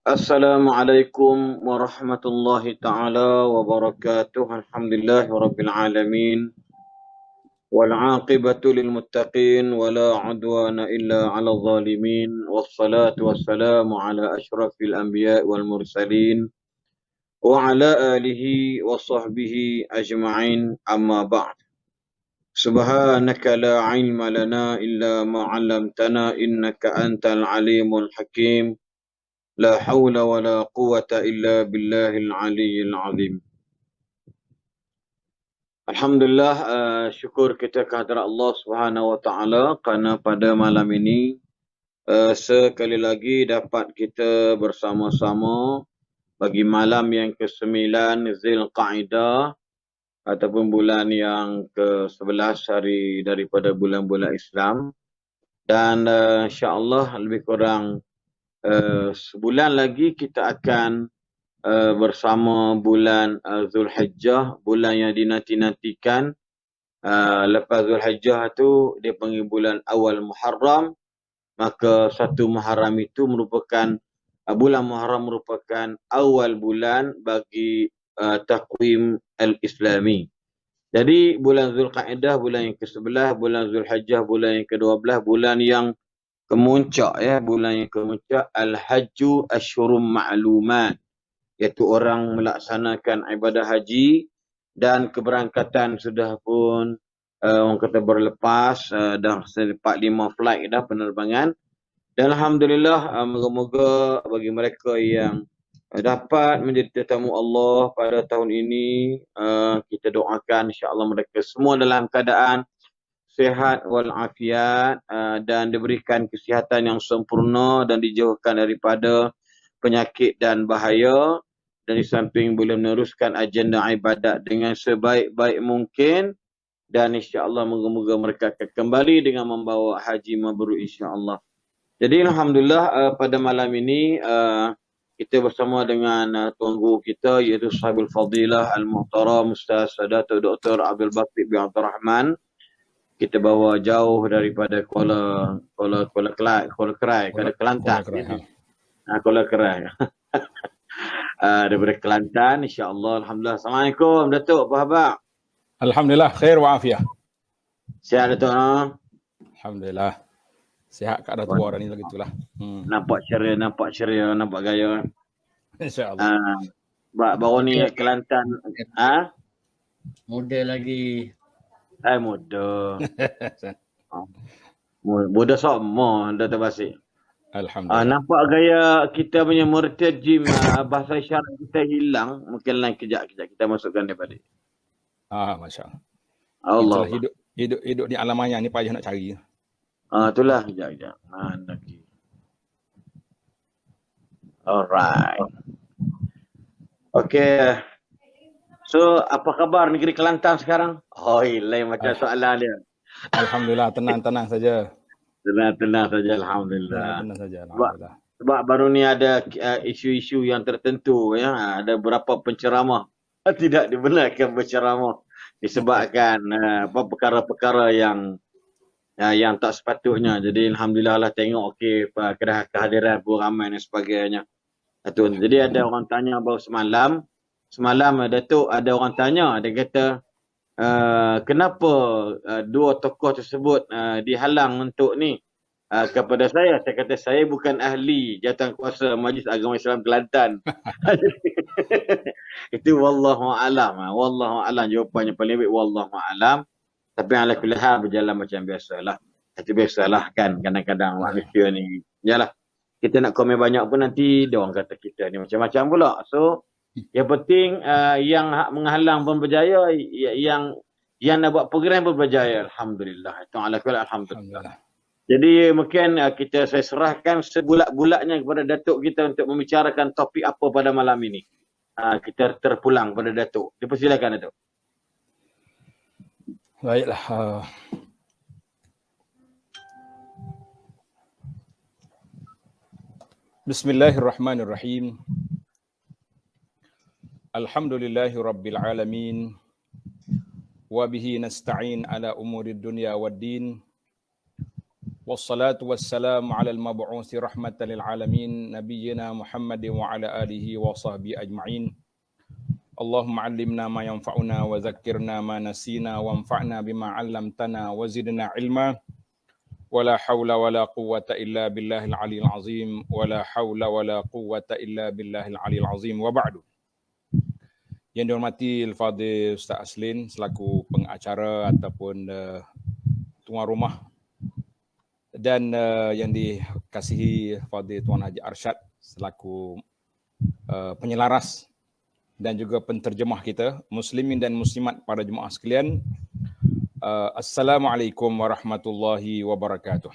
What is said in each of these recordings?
Assalamualaikum warahmatullahi taala wabarakatuh. Alhamdulillah rabbil alamin. Wal 'aqibatu lil muttaqin wa la 'udwana illa 'alal zalimin. Wassalatu wassalamu ala asyrafil anbiya'i wal mursalin wa ala alihi wa sahbihi ajma'in. Amma ba'd. Subhanaka la 'ilma lana illa ma 'allamtana innaka antal alimul hakim. La haula wa la quwata illa billahil aliyyil azim. Alhamdulillah, syukur kita kehadrat Allah Subhanahu wa taala kerana pada malam ini sekali lagi dapat kita bersama-sama bagi malam yang ke-9 Zulqa'dah ataupun bulan yang ke-11 hari daripada bulan-bulan Islam, dan insya-Allah lebih kurang sebulan lagi kita akan bersama bulan Zulhijjah, bulan yang dinanti-nantikan. Lepas Zulhijjah tu dia panggil bulan awal Muharram, maka satu Muharram itu merupakan bulan Muharram merupakan awal bulan bagi takwim al-Islami. Jadi bulan Zulqa'dah bulan yang ke-11, bulan Zulhijjah bulan yang ke-12, bulan yang kemuncak, ya, bulan yang kemuncak. Al-Hajju Ashhurum Ma'lumat, iaitu orang melaksanakan ibadah haji dan keberangkatan sudah pun orang kata berlepas, dah selepas 5 flight dah penerbangan. Dan alhamdulillah, moga-moga bagi mereka yang dapat menjadi tetamu Allah pada tahun ini, kita doakan insya-Allah mereka semua dalam keadaan sihat walafiat, dan diberikan kesihatan yang sempurna dan dijauhkan daripada penyakit dan bahaya, dan di samping boleh meneruskan agenda ibadat dengan sebaik-baik mungkin, dan insya-Allah moga-moga mereka akan kembali dengan membawa haji mabrur insya-Allah. Jadi alhamdulillah, pada malam ini kita bersama dengan tuan guru kita iaitu Sahibul Fadilah Al-Muhtaram Ustaz Dato' Dr. Abdul Basit bin Abdul Rahman. Kita bawa jauh daripada Kuala Kerai, Kelantan. Kuala Kerai. Daripada Kelantan, insya-Allah. Alhamdulillah. Assalamualaikum Datuk, apa khabar? Alhamdulillah, khair wa afiah. Sihat Datuk? Alhamdulillah. Sihat kat dah tua dah ni lagi itulah. Nampak ceria, nampak gaya. Insya-Allah. Baru ni Kelantan. Muda lagi. Muda. Muda sama Datuk Basit. Alhamdulillah. Nampak gaya kita punya murtajim, bahasa isyarat kita hilang. Mungkin lain kejap kita masukkan daripada. Masya-Allah. Allah. Hidup di alam maya ni payah nak cari. Itulah kejap. Mana lagi. Alright. Okay. So, apa khabar negeri Kelantan sekarang? Lain macam soalan dia. Alhamdulillah, tenang saja. Tenang saja, alhamdulillah. Tenang saja, alhamdulillah. Sebab baru ni ada isu-isu yang tertentu, ya. Ada beberapa penceramah tidak dibenarkan berceramah disebabkan perkara-perkara yang tak sepatutnya. Jadi alhamdulillah lah tengok kehadiran pun ramai dan sebagainya. Jadi ada orang tanya baru semalam Datuk, ada orang tanya, dia kata kenapa dua tokoh tersebut dihalang untuk ni kepada saya. Saya kata saya bukan ahli jawatankuasa Majlis Agama Islam Kelantan. Itu wallahu a'lam. Wallahu a'lam jawapannya paling baik, wallahu a'lam. Tapi ala kulli hal berjalan macam biasalah. Itu biasalah kan, kadang-kadang manusia ni. Yalah, kita nak komen banyak pun nanti dia orang kata kita ni macam-macam pula. So yang penting yang menghalang pun berjaya, yang nak buat program pun berjaya. Alhamdulillah. Itu ala kulli alhamdulillah. Jadi mungkin saya serahkan sebulat-bulatnya kepada Datuk kita untuk membicarakan topik apa pada malam ini. Kita terpulang pada Datuk. Dipersilakan Datuk. Baiklah. Bismillahirrahmanirrahim. Alhamdulillahi rabbil alamin. Wa bihi nasta'in ala umurid dunya wad din. wassalatu wassalamu ala al-mab'uuthi rahmatan lil alamin nabiyyina Muhammadin wa ala alihi wa sahbihi ajma'in. Allahumma 'allimna ma yanfa'una wa dzakkirna ma nasina wanfa'na bima 'allamtana wa zidna ilma. Wala haula wala quwwata illa billahil aliyil azim. Wala haula wala quwwata illa billahil aliyil azim. Wa ba'du. Yang dihormati Al-Fadhil Ustaz Aslin selaku pengacara ataupun tuan rumah, dan yang dikasihi Fadhil Tuan Haji Arsyad selaku penyelaras dan juga penterjemah kita, muslimin dan muslimat para jemaah sekalian. Assalamualaikum warahmatullahi wabarakatuh.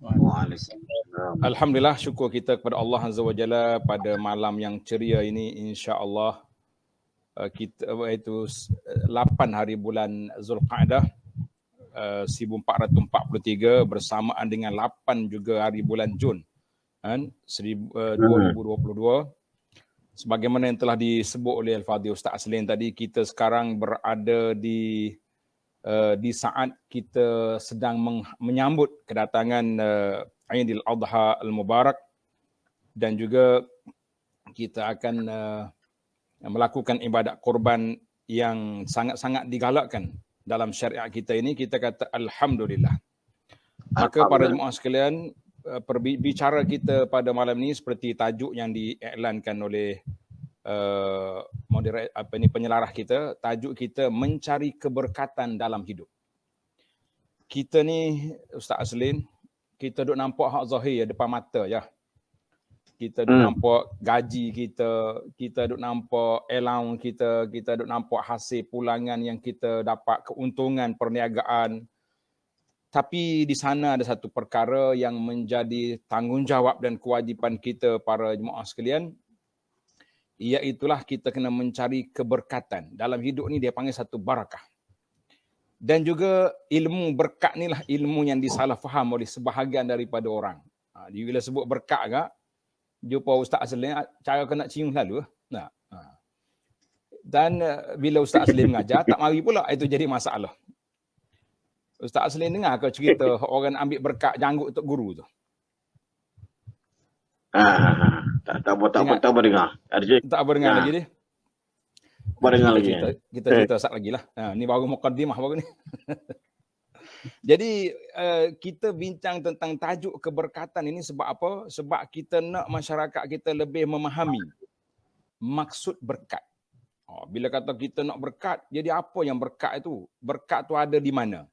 Waalaikumsalam. Alhamdulillah, syukur kita kepada Allah Azza wa Jalla pada malam yang ceria ini, insya-Allah kita iaitu 8 hari bulan Zulqa'dah 1443 bersamaan dengan 8 juga hari bulan Jun 2022. Sebagaimana yang telah disebut oleh Al-Fadhil Ustaz Aslin tadi, kita sekarang berada di saat kita sedang menyambut kedatangan Aidil Adha Al-Mubarak, dan juga kita akan melakukan ibadat korban yang sangat-sangat digalakkan dalam syariat kita ini. Kita kata Alhamdulillah. Maka para jemaah sekalian, bicara kita pada malam ini seperti tajuk yang diiklankan oleh penyelarah kita. Tajuk kita mencari keberkatan dalam hidup. Kita ni Ustaz Aslin, kita duk nampak hak zahir depan mata ya. Kita duk nampak gaji kita duk nampak allowance kita duk nampak hasil pulangan yang kita dapat, keuntungan perniagaan. Tapi di sana ada satu perkara yang menjadi tanggungjawab dan kewajipan kita para jemaah sekalian, iaitulah kita kena mencari keberkatan. Dalam hidup ni dia panggil satu barakah. Dan juga ilmu berkat ni lah ilmu yang disalah faham oleh sebahagian daripada orang. Dia bila sebut berkat agak, jumpa Ustaz Aslin, cara kena cium selalu. Dan bila Ustaz Aslin mengajar, tak mari pula, itu jadi masalah. Ustaz Aslin dengar ke cerita orang ambil berkat janggut untuk guru tu? Tak apa dengar. Tak apa dengar lagi dia. Dengar lagi. Kita cerita sat lagi lah. Ni baru mukaddimah baru ni. Jadi kita bincang tentang tajuk keberkatan ini sebab apa? Sebab kita nak masyarakat kita lebih memahami maksud berkat. Bila kata kita nak berkat, jadi apa yang berkat itu? Berkat itu ada di mana?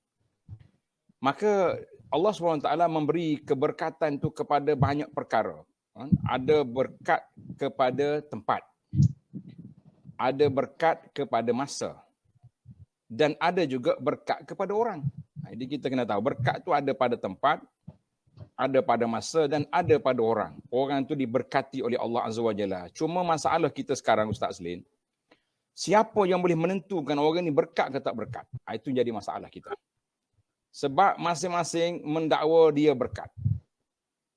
Maka Allah SWT memberi keberkatan itu kepada banyak perkara. Ada berkat kepada tempat, ada berkat kepada masa, dan ada juga berkat kepada orang. Jadi kita kena tahu berkat itu ada pada tempat, ada pada masa, dan ada pada orang. Orang itu diberkati oleh Allah Azza wa Jalla. Cuma masalah kita sekarang Ustaz Aslin, siapa yang boleh menentukan orang ini berkat ke tak berkat? Itu jadi masalah kita. Sebab masing-masing mendakwa dia berkat.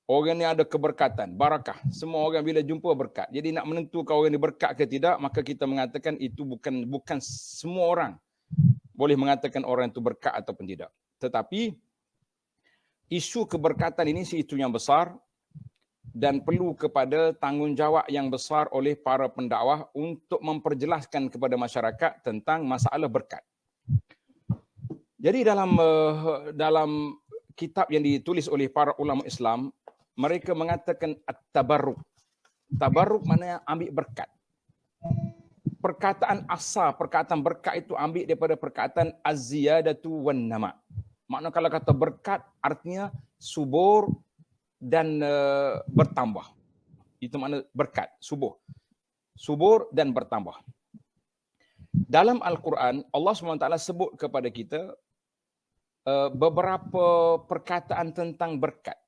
Orang ni ada keberkatan, barakah. Semua orang bila jumpa berkat. Jadi nak menentukan orang ni berkat ke tidak, maka kita mengatakan itu bukan semua orang boleh mengatakan orang itu berkat ataupun tidak. Tetapi isu keberkatan ini isu yang besar dan perlu kepada tanggungjawab yang besar oleh para pendakwah untuk memperjelaskan kepada masyarakat tentang masalah berkat. Jadi dalam kitab yang ditulis oleh para ulama Islam, mereka mengatakan at-tabarruk. Tabarruk maknanya ambil berkat. Perkataan asal perkataan berkat itu ambil daripada perkataan az-ziyadatu wan nama. Makna kalau kata berkat artinya subur dan bertambah. Itu makna berkat, subur. Subur dan bertambah. Dalam Al-Quran, Allah SWT sebut kepada kita beberapa perkataan tentang berkat.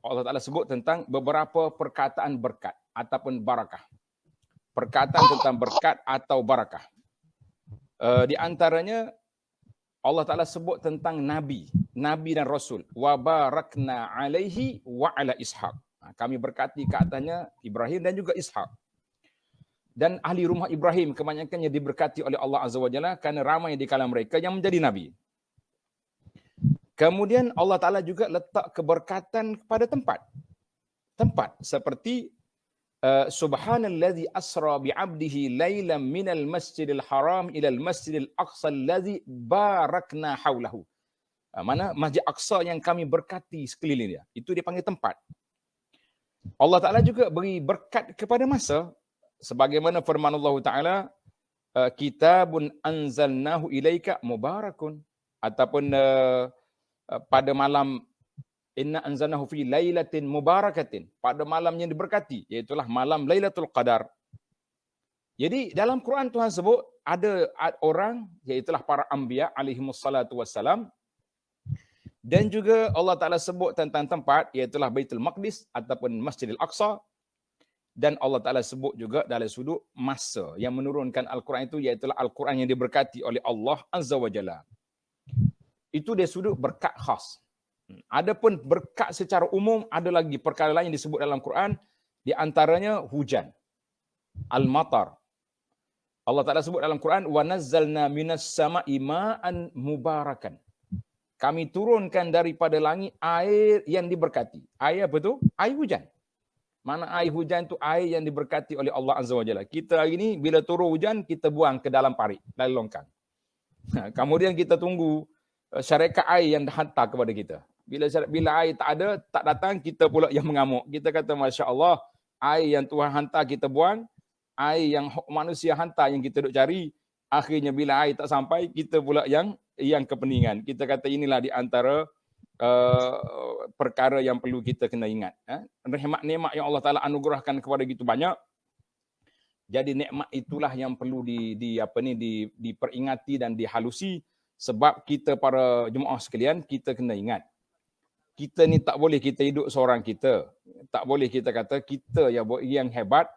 Allah Ta'ala sebut tentang beberapa perkataan berkat ataupun barakah. Perkataan tentang berkat atau barakah. Di antaranya Allah Ta'ala sebut tentang Nabi dan Rasul. Wa barakna alaihi wa ala Ishaq. Kami berkati ke atasnya Ibrahim dan juga Ishaq. Dan ahli rumah Ibrahim kebanyakannya diberkati oleh Allah Azza wa Jalla kerana ramai di kalangan mereka yang menjadi Nabi. Kemudian Allah Ta'ala juga letak keberkatan kepada tempat. Tempat seperti Subhanalladzi asra bi'abdihi lailan minal masjidil haram ilal masjidil aqsa alladzi barakna haulahu. Mana Masjid Aqsa yang kami berkati sekeliling dia. Itu dipanggil tempat. Allah Ta'ala juga beri berkat kepada masa. Sebagaimana firman Allah Ta'ala, kitabun anzalnahu ilaika mubarakun. Ataupun pada malam, inna anzalnahu fi lailatin mubarakatin. Pada malam yang diberkati, iaitulah malam Lailatul Qadar. Jadi dalam Quran Tuhan sebut, ada orang, iaitulah para anbiya alaihimussalatu wassalam. Dan juga Allah Ta'ala sebut tentang tempat, iaitulah Baitul Maqdis ataupun Masjidil Aqsa. Dan Allah Ta'ala sebut juga dalam sudut masa yang menurunkan Al-Quran itu, iaitulah Al-Quran yang diberkati oleh Allah Azza wa Jalla. Itu dia sudut berkat khas. Adapun berkat secara umum, ada lagi perkara lain yang disebut dalam Quran, di antaranya hujan. Al-matar. Allah Ta'ala sebut dalam Quran, وَنَزَّلْنَا مِنَ السَّمَاءِ مَاءً مُبَارَكًا. Kami turunkan daripada langit air yang diberkati. Air apa tu? Air hujan. Mana air hujan tu air yang diberkati oleh Allah Azza wa Jalla. Kita hari ni bila turun hujan, kita buang ke dalam parit, dalam longkang. Kemudian kita tunggu syarikat air yang hantar kepada kita. Bila air tak ada, tak datang, kita pula yang mengamuk. Kita kata, Masya Allah, air yang Tuhan hantar kita buang, air yang manusia hantar yang kita duk cari, akhirnya bila air tak sampai, kita pula yang kepeningan. Kita kata inilah di antara perkara yang perlu kita kena ingat. Nikmat-nikmat yang Allah Ta'ala anugerahkan kepada gitu banyak. Jadi nikmat itulah yang perlu diperingati dan dihalusi. Sebab kita para jemaah sekalian, kita kena ingat. Kita ni tak boleh kita hidup seorang kita. Tak boleh kita kata kita yang hebat,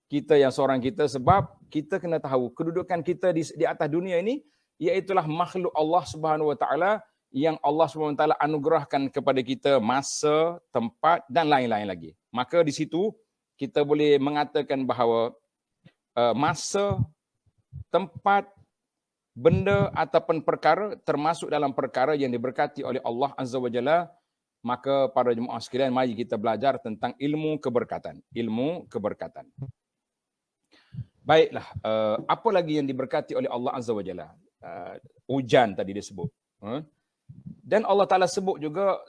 kita yang seorang kita, sebab kita kena tahu kedudukan kita di atas dunia ini, iaitulah makhluk Allah Subhanahu Wa Taala yang Allah Subhanahu Wa Taala anugerahkan kepada kita masa, tempat dan lain-lain lagi. Maka di situ kita boleh mengatakan bahawa masa, tempat, benda ataupun perkara termasuk dalam perkara yang diberkati oleh Allah Azza wa Jalla. Maka para jemaah sekalian, mari kita belajar tentang ilmu keberkatan. Ilmu keberkatan. Baiklah, apa lagi yang diberkati oleh Allah Azza wa Jalla? Hujan tadi disebut. Dan Allah Ta'ala sebut juga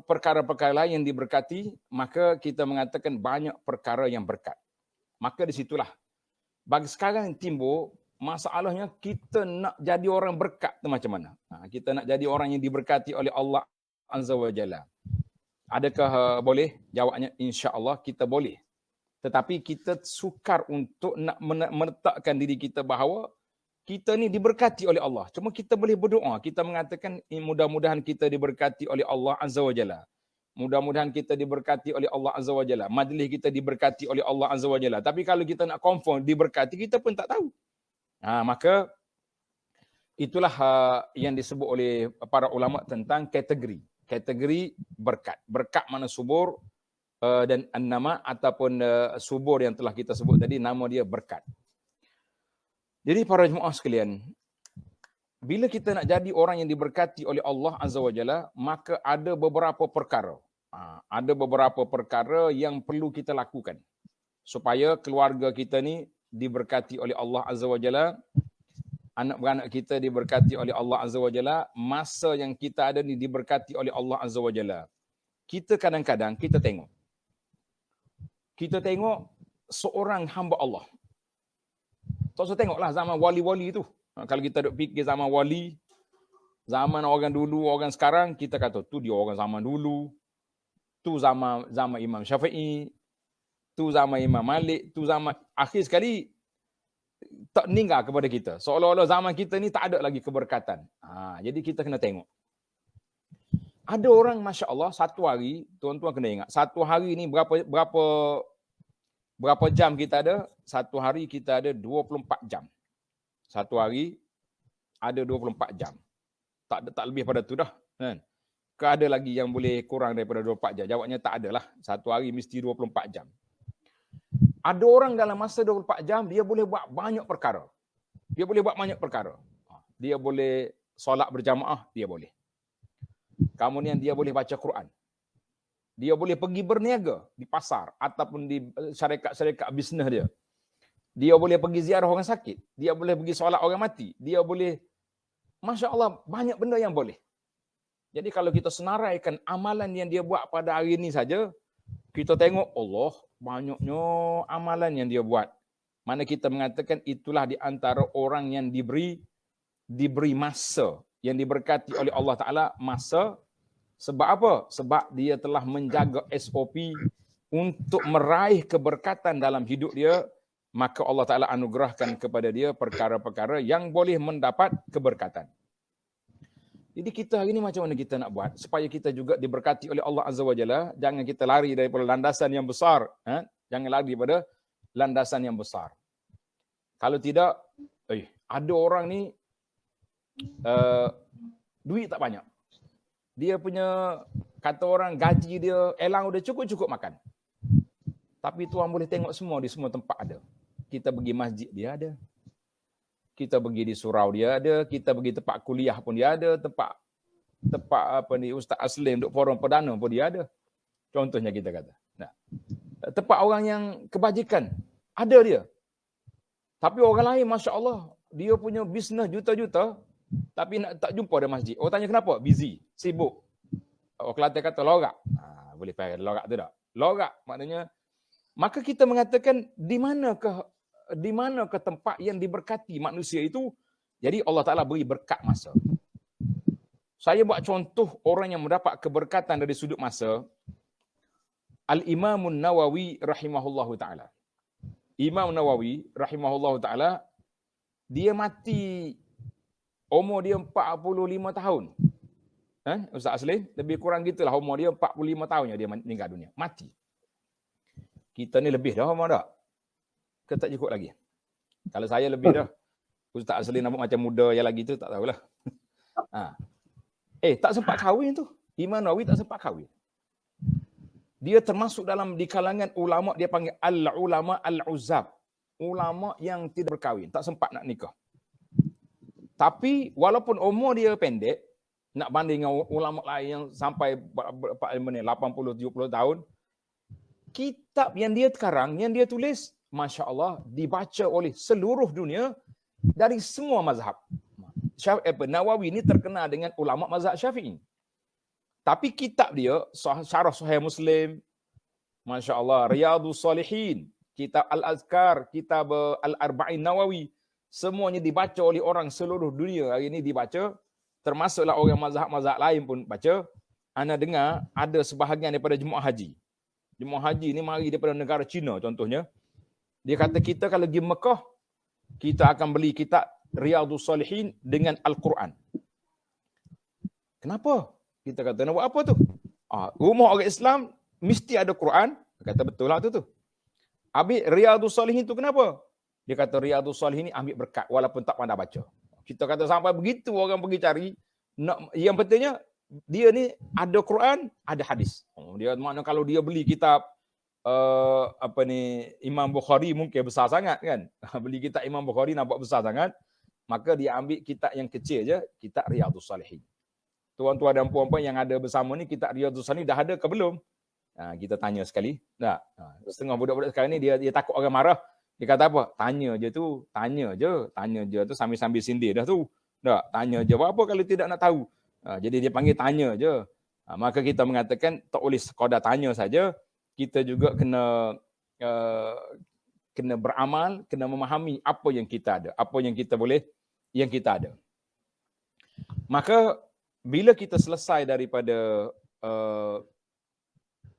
perkara-perkara lain yang diberkati, maka kita mengatakan banyak perkara yang berkat. Maka di situlah, bagi sekarang timbul masalahnya, kita nak jadi orang berkat tu macam mana? Kita nak jadi orang yang diberkati oleh Allah Azza wa Jalla. Adakah boleh? Jawabnya insya-Allah kita boleh. Tetapi kita sukar untuk nak meletakkan diri kita bahawa kita ni diberkati oleh Allah. Cuma kita boleh berdoa. Kita mengatakan mudah-mudahan kita diberkati oleh Allah Azza wa Jalla. Mudah-mudahan kita diberkati oleh Allah Azza wa Jalla. Majlis kita diberkati oleh Allah Azza wa Jalla. Tapi kalau kita nak confirm diberkati, kita pun tak tahu. Maka itulah yang disebut oleh para ulama tentang kategori. Kategori berkat. Berkat mana subur dan nama ataupun subur yang telah kita sebut tadi, nama dia berkat. Jadi para jemaah sekalian, bila kita nak jadi orang yang diberkati oleh Allah Azza wa Jalla, maka ada beberapa perkara. Ada beberapa perkara yang perlu kita lakukan supaya keluarga kita ni diberkati oleh Allah Azza wa Jalla, anak-beranak kita diberkati oleh Allah Azza wa Jalla, masa yang kita ada ni diberkati oleh Allah Azza wa Jalla. Kita kadang-kadang kita tengok seorang hamba Allah. Tak usah tengoklah zaman wali-wali tu. Kalau kita duk fikir zaman wali, zaman orang dulu, orang sekarang, kita kata tu dia orang zaman dulu. Tu zaman Imam Syafi'i, tu zaman Imam Malik, tu zaman akhir sekali tak meninggal kepada kita. Seolah-olah zaman kita ni tak ada lagi keberkatan. Jadi kita kena tengok. Ada orang masya-Allah satu hari, tuan-tuan kena ingat, satu hari ni berapa jam kita ada? Satu hari kita ada 24 jam. Satu hari ada 24 jam. Tak lebih pada tu dah. Kan? Ke ada lagi yang boleh kurang daripada 24 jam? Jawabnya tak adalah. Satu hari mesti 24 jam. Ada orang dalam masa 24 jam, dia boleh buat banyak perkara. Dia boleh solat berjamaah, dia boleh. Kemudian dia boleh baca Quran. Dia boleh pergi berniaga di pasar ataupun di syarikat-syarikat bisnes dia. Dia boleh pergi ziarah orang sakit. Dia boleh pergi solat orang mati. Dia boleh, Masya Allah, banyak benda yang boleh. Jadi kalau kita senaraikan amalan yang dia buat pada hari ini saja, kita tengok Allah banyaknya amalan yang dia buat. Mana kita mengatakan itulah di antara orang yang diberi masa, yang diberkati oleh Allah Ta'ala masa. Sebab apa? Sebab dia telah menjaga SOP untuk meraih keberkatan dalam hidup dia, maka Allah Ta'ala anugerahkan kepada dia perkara-perkara yang boleh mendapat keberkatan. Jadi kita hari ini macam mana kita nak buat supaya kita juga diberkati oleh Allah Azza wa Jalla? Jangan kita lari daripada landasan yang besar. Jangan lari daripada landasan yang besar. Kalau tidak, ada orang ni duit tak banyak. Dia punya, kata orang, gaji dia elang udah cukup-cukup makan. Tapi Tuhan boleh tengok semua, di semua tempat ada. Kita pergi masjid, dia ada. Kita pergi di surau, dia ada. Kita pergi tempat kuliah pun dia ada. Tempat apa ni, Ustaz Aslim duk forum perdana pun dia ada. Contohnya kita kata. Nah, tempat orang yang kebajikan, ada dia. Tapi orang lain, Masya Allah, dia punya bisnes juta-juta, tapi tak jumpa ada masjid. Orang tanya kenapa? Busy, sibuk. Orang Kelantan kata lorak. Boleh pakai lorak tu tak? Lorak maknanya, maka kita mengatakan di manakah tempat yang diberkati manusia itu? Jadi Allah Ta'ala beri berkat masa. Saya buat contoh orang yang mendapat keberkatan dari sudut masa. Al-Imamun Nawawi rahimahullahu ta'ala. Imam Nawawi rahimahullahu ta'ala, dia mati umur dia 45 tahun. Ustaz Aslim, lebih kurang gitulah umur dia 45 tahunnya dia meninggal dunia. Mati. Kita ni lebih dah umur dah. Ke tak cukup lagi? Kalau saya lebih dah. Ustaz Aslim nampak macam muda yang lagi tu, tak tahulah. Tak sempat kahwin tu. Imam Nawawi tak sempat kahwin. Dia termasuk di kalangan ulama, dia panggil al-ulama al-uzab. Ulama yang tidak berkahwin, tak sempat nak nikah. Tapi walaupun umur dia pendek, nak banding dengan ulama lain yang sampai 80-70 tahun, kitab yang dia sekarang, yang dia tulis, Masya Allah, dibaca oleh seluruh dunia dari semua mazhab. Nawawi ini terkenal dengan ulama mazhab Syafi'i. Tapi kitab dia, Syarah Sahih Muslim, Masya Allah, Riyadhus Salihin, kitab Al-Azkar, kitab Al-Arba'in Nawawi, semuanya dibaca oleh orang seluruh dunia. Hari ini dibaca, termasuklah orang mazhab-mazhab lain pun baca. Ana dengar ada sebahagian daripada jemaah haji. Jemaah haji ni mari daripada negara China contohnya. Dia kata kita kalau pergi Mekah, kita akan beli kitab Riyadhus Salihin dengan Al-Quran. Kenapa? Kita kata nak buat apa tu? Rumah orang Islam mesti ada Quran. Dia kata betul lah tu. Habis Riyadhus Salihin tu kenapa? Dia kata Riyadhus Salihin ni ambil berkat walaupun tak pandai baca. Kita kata sampai begitu orang pergi cari. Yang pentingnya dia ni ada Quran, ada hadis. Dia makna kalau dia beli kitab Imam Bukhari mungkin besar sangat kan. Beli kitab Imam Bukhari nampak besar sangat. Maka dia ambil kitab yang kecil je, kitab Riyadhus Salihin. Tuan-tuan dan puan-puan yang ada bersama ni, kitab Riyadhus Salihin dah ada ke belum? Kita tanya sekali. Setengah budak-budak sekarang ni dia takut orang marah. Dia kata apa? Tanya je tu sambil-sambil sindir dah tu. Tanya je. Apa kalau tidak nak tahu? Jadi dia panggil tanya je. Maka kita mengatakan tak boleh sekadar tanya saja. Kita juga kena beramal, kena memahami apa yang kita ada, apa yang kita boleh, yang kita ada. Maka bila kita selesai daripada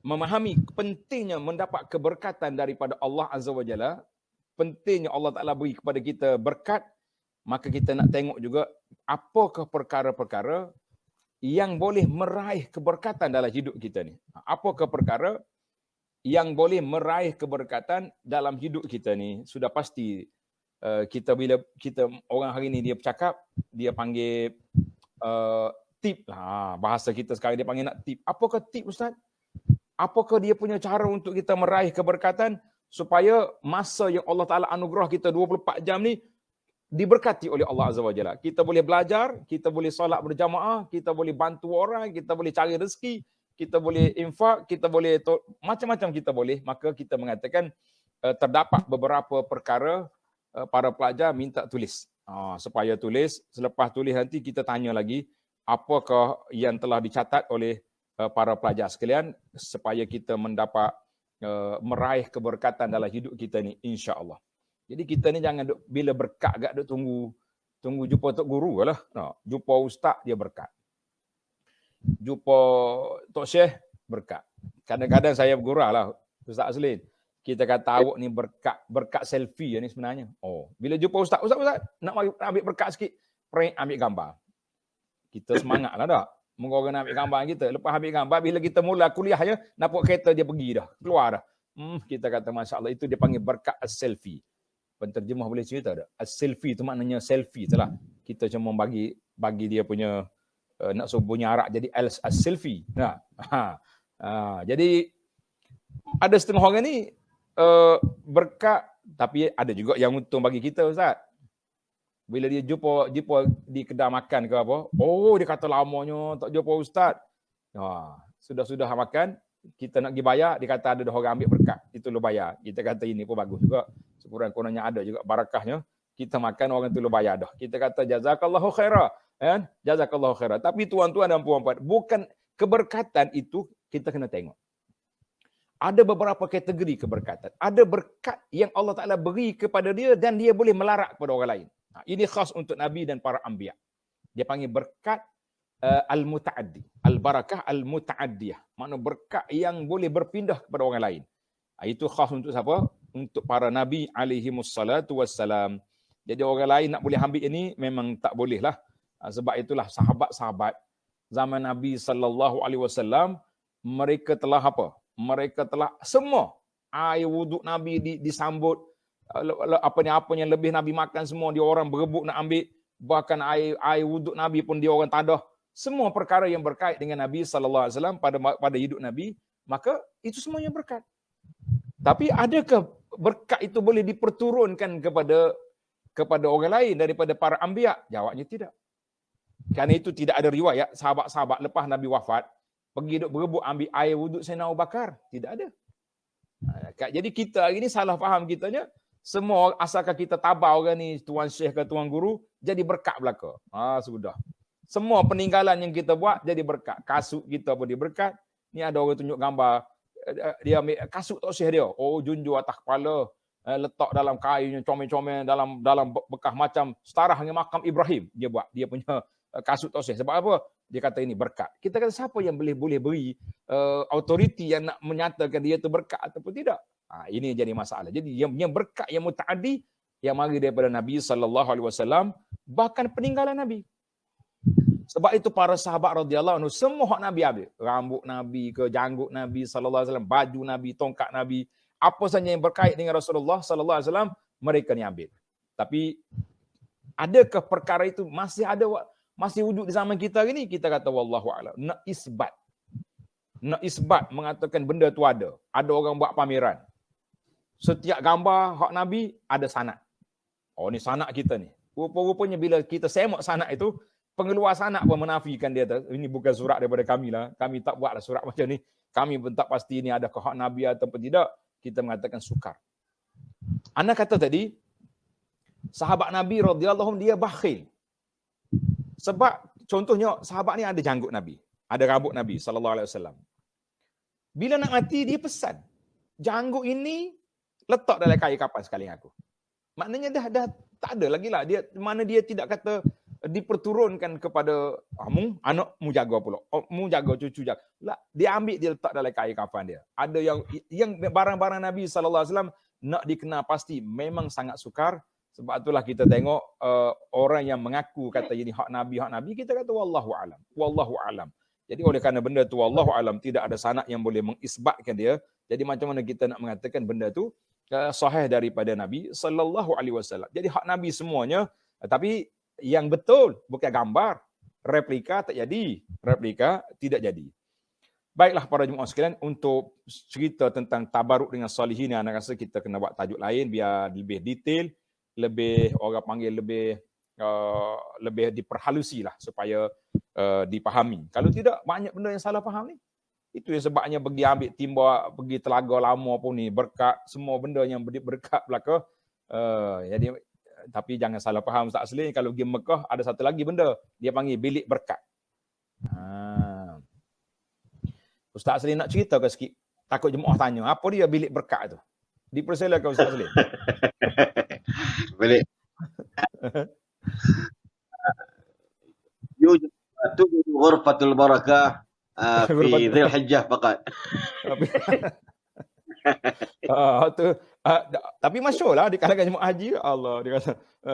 memahami pentingnya mendapat keberkatan daripada Allah Azza wa Jalla, pentingnya Allah Ta'ala beri kepada kita berkat, maka kita nak tengok juga apakah perkara-perkara yang boleh meraih keberkatan dalam hidup kita ni. Apakah perkara yang boleh meraih keberkatan dalam hidup kita ni? Sudah pasti kita bila kita orang hari ni dia bercakap, dia panggil tip lah. Bahasa kita sekarang dia panggil nak tip. Apakah tip Ustaz? Apakah dia punya cara untuk kita meraih keberkatan supaya masa yang Allah Ta'ala anugerah kita 24 jam ni diberkati oleh Allah Azza wa Jalla. Kita boleh belajar, kita boleh solat berjamaah, kita boleh bantu orang, kita boleh cari rezeki, kita boleh infak, kita boleh macam-macam kita boleh. Maka kita mengatakan terdapat beberapa perkara para pelajar minta tulis. Supaya tulis, selepas tulis nanti kita tanya lagi apakah yang telah dicatat oleh para pelajar sekalian supaya kita mendapat meraih keberkatan dalam hidup kita ni, insya-Allah. Jadi kita ni jangan duk, bila berkat gak duk tunggu jumpa tok guru lah. Jumpa ustaz dia berkat. Jumpa tok syekh berkat. Kadang-kadang saya bergurau lah Ustaz Aslin. Kita kata awak ni berkat selfie ni sebenarnya. Bila jumpa ustaz nak ambil berkat sikit, ambil gambar. Kita semangat lah tak? Moga orang nak ambil gambar kita. Lepas ambil gambar, bila kita mula kuliah je, nampak kereta dia pergi dah, keluar dah. Kita kata Masya Allah, itu dia panggil berkat selfie. Penterjemah boleh cerita tak? Selfie tu maknanya selfie tu lah. Kita cuma bagi dia punya nak suruh bunyi arak jadi selfie. Jadi ada setengah orang ni berkat, tapi ada juga yang untung bagi kita, Ustaz. Bila dia jumpa di kedai makan ke apa, dia kata lamanya tak jumpa Ustaz. Sudah makan, kita nak pergi bayar, dia kata ada orang ambil berkat, itu lo bayar. Kita kata ini pun bagus juga, sekurang-kurangnya ada juga barakahnya. Kita makan, orang tu lo bayar dah. Kita kata jazakallahu khairah, kan? Jazakallahu khairah. Tapi tuan-tuan dan puan-puan, bukan keberkatan itu kita kena tengok. Ada beberapa kategori keberkatan. Ada berkat yang Allah Ta'ala beri kepada dia dan dia boleh melarak kepada orang lain. Ini khas untuk Nabi dan para anbiya. Dia panggil berkat al-muta'addi. Al-barakah al-muta'addiyah. Makna berkat yang boleh berpindah kepada orang lain. Itu khas untuk siapa? Untuk para Nabi alaihimussalatu wassalam. Jadi orang lain nak boleh ambil ini memang tak boleh lah. Sebab itulah sahabat-sahabat zaman Nabi SAW, mereka telah apa? Mereka telah semua air wuduk Nabi disambut, apa yang lebih Nabi makan semua dia orang berebut nak ambil, bahkan air wuduk Nabi pun dia orang tadah. Semua perkara yang berkait dengan Nabi SAW pada hidup Nabi, maka itu semuanya berkat. Tapi adakah berkat itu boleh diperturunkan kepada orang lain daripada para anbiya? Jawabnya tidak. Kerana itu tidak ada riwayat sahabat-sahabat lepas Nabi wafat pergi duk berebut ambil air wuduk Sayyidina Abu Bakar. Tidak ada. Jadi kita hari ni salah faham kitanya. Semua asalkan kita tabah orang ni, tuan syekh ke tuan guru, jadi berkat belaka. Sudah. Semua peninggalan yang kita buat jadi berkat. Kasut kita pun diberkat. Ni ada orang tunjuk gambar. Dia ambil kasut tok syekh dia. Junjung atas kepala. Letak dalam kain, comel-comel dalam bekas macam setarah dengan makam Ibrahim. Dia buat. Dia punya kasut tok syekh. Sebab apa? Dia kata ini berkat. Kita kata siapa yang boleh beri autoriti yang nak menyatakan dia itu berkat ataupun tidak? Ini jadi masalah. Jadi yang berkat yang muta'addi yang mari daripada Nabi SAW, bahkan peninggalan Nabi. Sebab itu para sahabat radhiyallahu anhu semua hak Nabi ambil. Rambut Nabi ke, janggut Nabi SAW, baju Nabi, tongkat Nabi, apa saja yang berkait dengan Rasulullah SAW, mereka ni ambil. Tapi adakah perkara itu masih wujud di zaman kita hari ni? Kita kata wallahu a'lam. Nak isbat mengatakan benda tu ada. Ada orang buat pameran. Setiap gambar hak Nabi ada sanad. Ni sanad kita ni. Rupa-rupanya bila kita semak sanad itu, pengeluar sanad pun menafikan dia. Ini bukan surat daripada kami lah. Kami tak buatlah surat macam ni. Kami pun tak pasti ni ada hak Nabi ataupun tidak. Kita mengatakan sukar. Anda kata tadi, sahabat Nabi radhiyallahu anhu dia bakhil. Sebab contohnya sahabat ni ada janggut Nabi, ada rambut Nabi sallallahu alaihi wasallam. Bila nak mati dia pesan, janggut ini letak dalam kain kapan sekali aku. Maknanya dah tak ada lagi lah. Dia tidak kata diperturunkan kepada anak mu jaga pula. Mu jaga cucu jaga. Lah, dia ambil dia letak dalam kain kafan dia. Ada yang barang-barang Nabi sallallahu alaihi wasallam nak dikenal pasti memang sangat sukar. Sebab itulah kita tengok orang yang mengaku kata ini hak Nabi, kita kata wallahu alam. Wallahu alam. Jadi oleh kerana benda tu wallahu alam tidak ada sanad yang boleh mengisbatkan dia. Jadi macam mana kita nak mengatakan benda tu sahih daripada Nabi sallallahu alaihi wasallam. Jadi hak Nabi semuanya, tapi yang betul bukan gambar, replika tak jadi, replika tidak jadi. Baiklah para jemaah sekalian, untuk cerita tentang tabaruk dengan salihin, anak rasa kita kena buat tajuk lain biar lebih detail. lebih orang panggil lebih diperhalusi lah supaya dipahami. Kalau tidak, banyak benda yang salah faham ni. Itu yang sebabnya pergi ambil timba, pergi Telaga Lama pun ni, berkat, semua benda yang berkat belaka. Jadi, tapi jangan salah faham Ustaz Asli, kalau pergi Mekah ada satu lagi benda, dia panggil bilik berkat. Ustaz Asli nak cerita ke sikit? Takut jemaah tanya, apa dia bilik berkat tu? Dipersilakan Ustaz Asli. Bilik. توجد غرفة البركة في ذي الحجة فقط. Tapi masyhurlah di kalangan jemaah haji, Allah, dia kata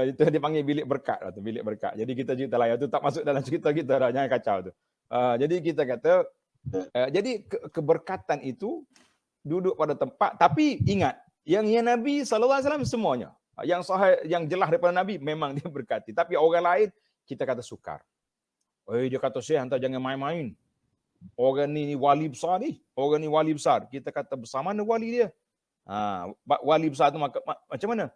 itu dia panggil bilik berkat lah tu, bilik berkat. Jadi kita cerita lah, tu tak masuk dalam cerita kita dah, jangan kacau tu. Jadi kita kata jadi keberkatan itu duduk pada tempat, tapi ingat yang Nabi SAW semuanya yang sahih, yang jelas daripada Nabi memang dia berkati, tapi orang lain kita kata sukar. Dia kata, Syekh, hantar jangan main-main. Orang ni wali besar ni. Orang ni wali besar. Kita kata besar mana wali dia? Wali besar tu macam mana?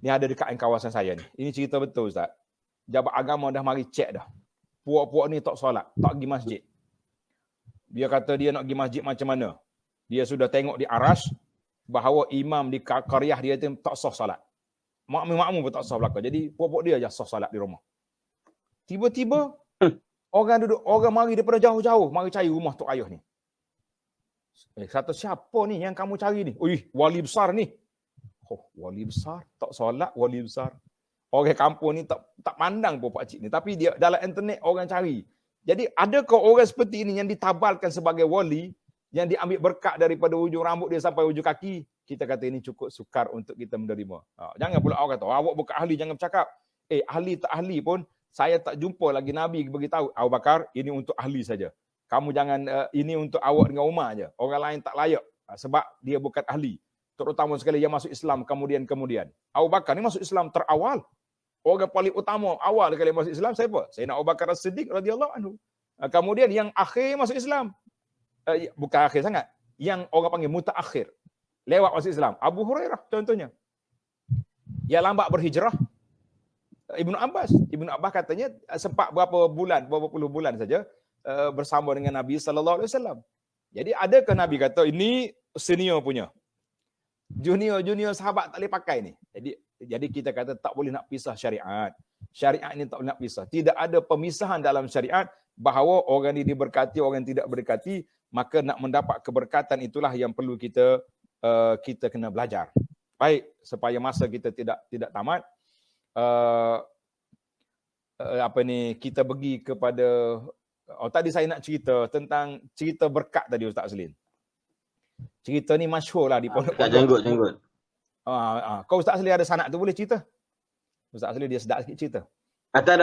Ni ada dekat kawasan saya ni. Ini cerita betul, Ustaz. Jabat agama dah mari cek dah. Puak-puak ni tak solat, tak pergi masjid. Dia kata dia nak pergi masjid macam mana? Dia sudah tengok di Arash bahawa imam di qaryah dia tu tak sah solat. Makmum pun tak sah belaka. Jadi puak-puak dia je sah solat di rumah. Tiba-tiba orang mari daripada jauh-jauh mari cari rumah tok ayah ni. Kata, siapa ni yang kamu cari ni? Wali besar ni. Wali besar tak solat, wali besar. Orang kampung ni tak pandang pun pak cik ni, tapi dia dalam internet orang cari. Jadi adakah orang seperti ini yang ditabalkan sebagai wali, yang diambil berkat daripada ujung rambut dia sampai ujung kaki? Kita kata ini cukup sukar untuk kita menerima. Jangan pula orang kata, awak bukan ahli, jangan bercakap. Ahli tak ahli pun, saya tak jumpa lagi Nabi beritahu, Abu Bakar, ini untuk ahli saja. Kamu jangan, ini untuk awak dengan Umar aja. Orang lain tak layak sebab dia bukan ahli. Terutama sekali yang masuk Islam kemudian. Abu Bakar ni masuk Islam terawal. Orang paling utama awal kali masuk Islam siapa? Sayyidina Abu Bakar As-Siddiq radhiyallahu anhu. Kemudian yang akhir masuk Islam. Bukan akhir sangat. Yang orang panggil mutaakhir. Lewat masuk Islam. Abu Hurairah contohnya. Yang lambat berhijrah, Ibnu Abbas katanya sempat berapa puluh bulan saja bersama dengan Nabi sallallahu alaihi wasallam. Jadi adakah Nabi kata ini senior punya, junior sahabat tak boleh pakai ni. Jadi kita kata tak boleh nak pisah syariat. Syariat ini tak boleh nak pisah. Tidak ada pemisahan dalam syariat bahawa orang ini diberkati, orang tidak berkati. Maka nak mendapat keberkatan itulah yang perlu kita kena belajar. Baik, supaya masa kita tidak tamat. Kita pergi kepada tadi saya nak cerita tentang cerita berkat tadi, Ustaz Aslin. Cerita ni masyhur lah di pondok. Janggut. Kau Ustaz Aslin ada sanak tu boleh cerita? Ustaz Aslin dia sedap sikit cerita. Tak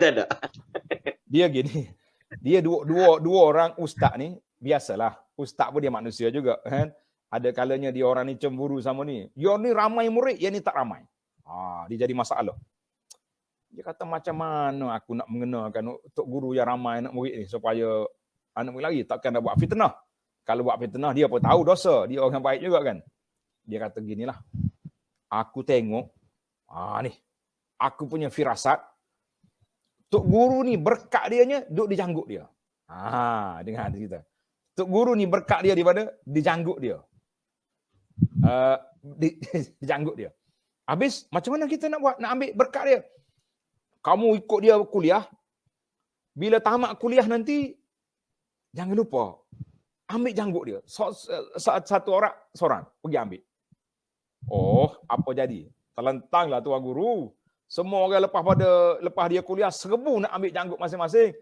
ada. Dia gini. Dia dua orang ustaz ni, biasalah. Ustaz pun dia manusia juga, kan? Ada kalanya dia orang ni cemburu sama ni. Yang ni ramai murid, yang ni tak ramai. Dia jadi masalah. Dia kata, macam mana aku nak mengenalkan tok guru yang ramai anak murid ni supaya anak murid lagi takkan nak buat fitnah. Kalau buat fitnah dia pun tahu dosa, dia orang baik juga kan. Dia kata ginilah. Aku tengok ni. Aku punya firasat tok guru ni berkat dianya duduk di janggut dia. Dengar cerita. Tok guru ni berkat dia di mana? Di janggut dia. Di janggut dia. Habis macam mana kita nak buat? Nak ambil berkat dia? Kamu ikut dia kuliah. Bila tamat kuliah nanti, jangan lupa ambil janggut dia. Satu orang seorang pergi ambil. Apa jadi? Terlentanglah tuan guru. Semua orang lepas dia kuliah serbu nak ambil janggut masing-masing.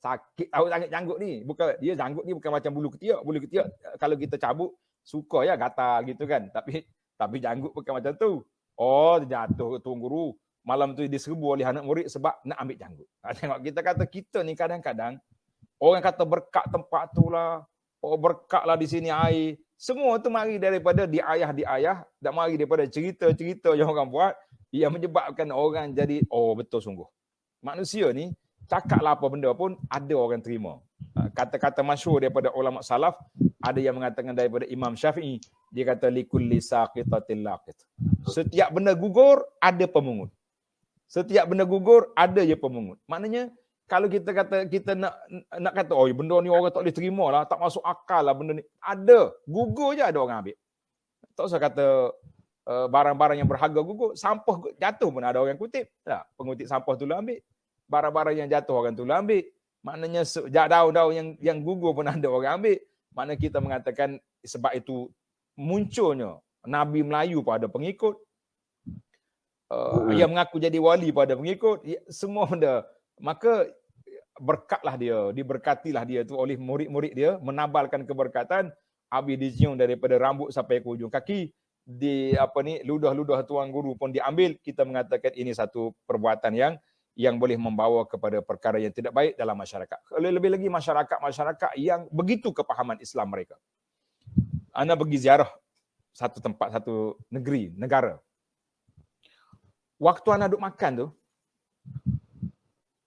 Sakit tahu sangat janggut ni. Janggut ni bukan macam bulu ketiak. Bulu ketiak kalau kita cabut suka ya gatal gitu kan. Tapi janggut bukan macam tu. Jatuh tuan guru. Malam tu diserbu oleh anak murid sebab nak ambil janggut. Tengok, kita kata kita ni kadang-kadang orang kata berkat tempat tu lah. Berkatlah di sini air. Semua tu mari daripada diayah, dan mari daripada cerita-cerita yang orang buat yang menyebabkan orang jadi betul sungguh. Manusia ni cakaplah apa benda pun ada orang terima. Kata-kata masyhur daripada ulama salaf, Ada yang mengatakan daripada Imam Syafi'i, dia kata likulli saqitatil laqit. Setiap benda gugur ada pemungut. Setiap benda gugur ada je pemungut. Maknanya kalau kita kata kita nak kata oh benda ni orang tak boleh terima lah, tak masuk akal lah benda ni. Ada, gugur je ada orang ambil. Tak usah kata barang-barang yang berharga gugur, sampah jatuh pun ada orang kutip. Tak, pengutip sampah tu lah ambil. Barang-barang yang jatuh orang tu lah ambil. Maknanya daun-daun yang gugur pun ada orang ambil. Maknanya kita mengatakan sebab itu munculnya Nabi Melayu pun ada pengikut. Yang mengaku jadi wali pada pengikut, semua benda. Maka berkatlah dia, diberkatilah dia tu oleh murid-murid dia, menabalkan keberkatan. Habis dicium daripada rambut sampai ke ujung kaki. Di ludah-ludah tuan guru pun diambil. Kita mengatakan ini satu perbuatan yang boleh membawa kepada perkara yang tidak baik dalam masyarakat. Lebih lagi masyarakat yang begitu kepahaman Islam mereka. Ana pergi ziarah satu tempat, satu negara. Waktu ana duduk makan tu,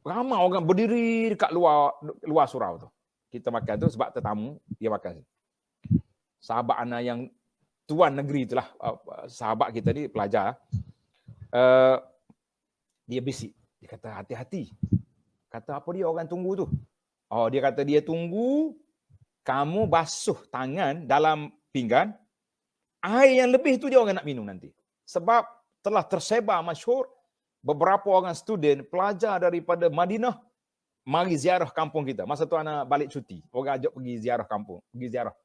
ramai orang berdiri dekat luar surau tu. Kita makan tu sebab tetamu, dia makan. Sahabat ana yang tuan negeri itulah, sahabat kita ni pelajar. Dia bisik. Dia kata hati-hati. Kata apa dia orang tunggu tu? Oh, dia kata dia tunggu kamu basuh tangan dalam pinggan. Air yang lebih tu dia orang nak minum nanti. Sebab telah tersebar masyhur beberapa orang student pelajar daripada Madinah mari ziarah kampung kita. Masa tu anak balik cuti. Orang ajak pergi ziarah kampung, pergi ziarah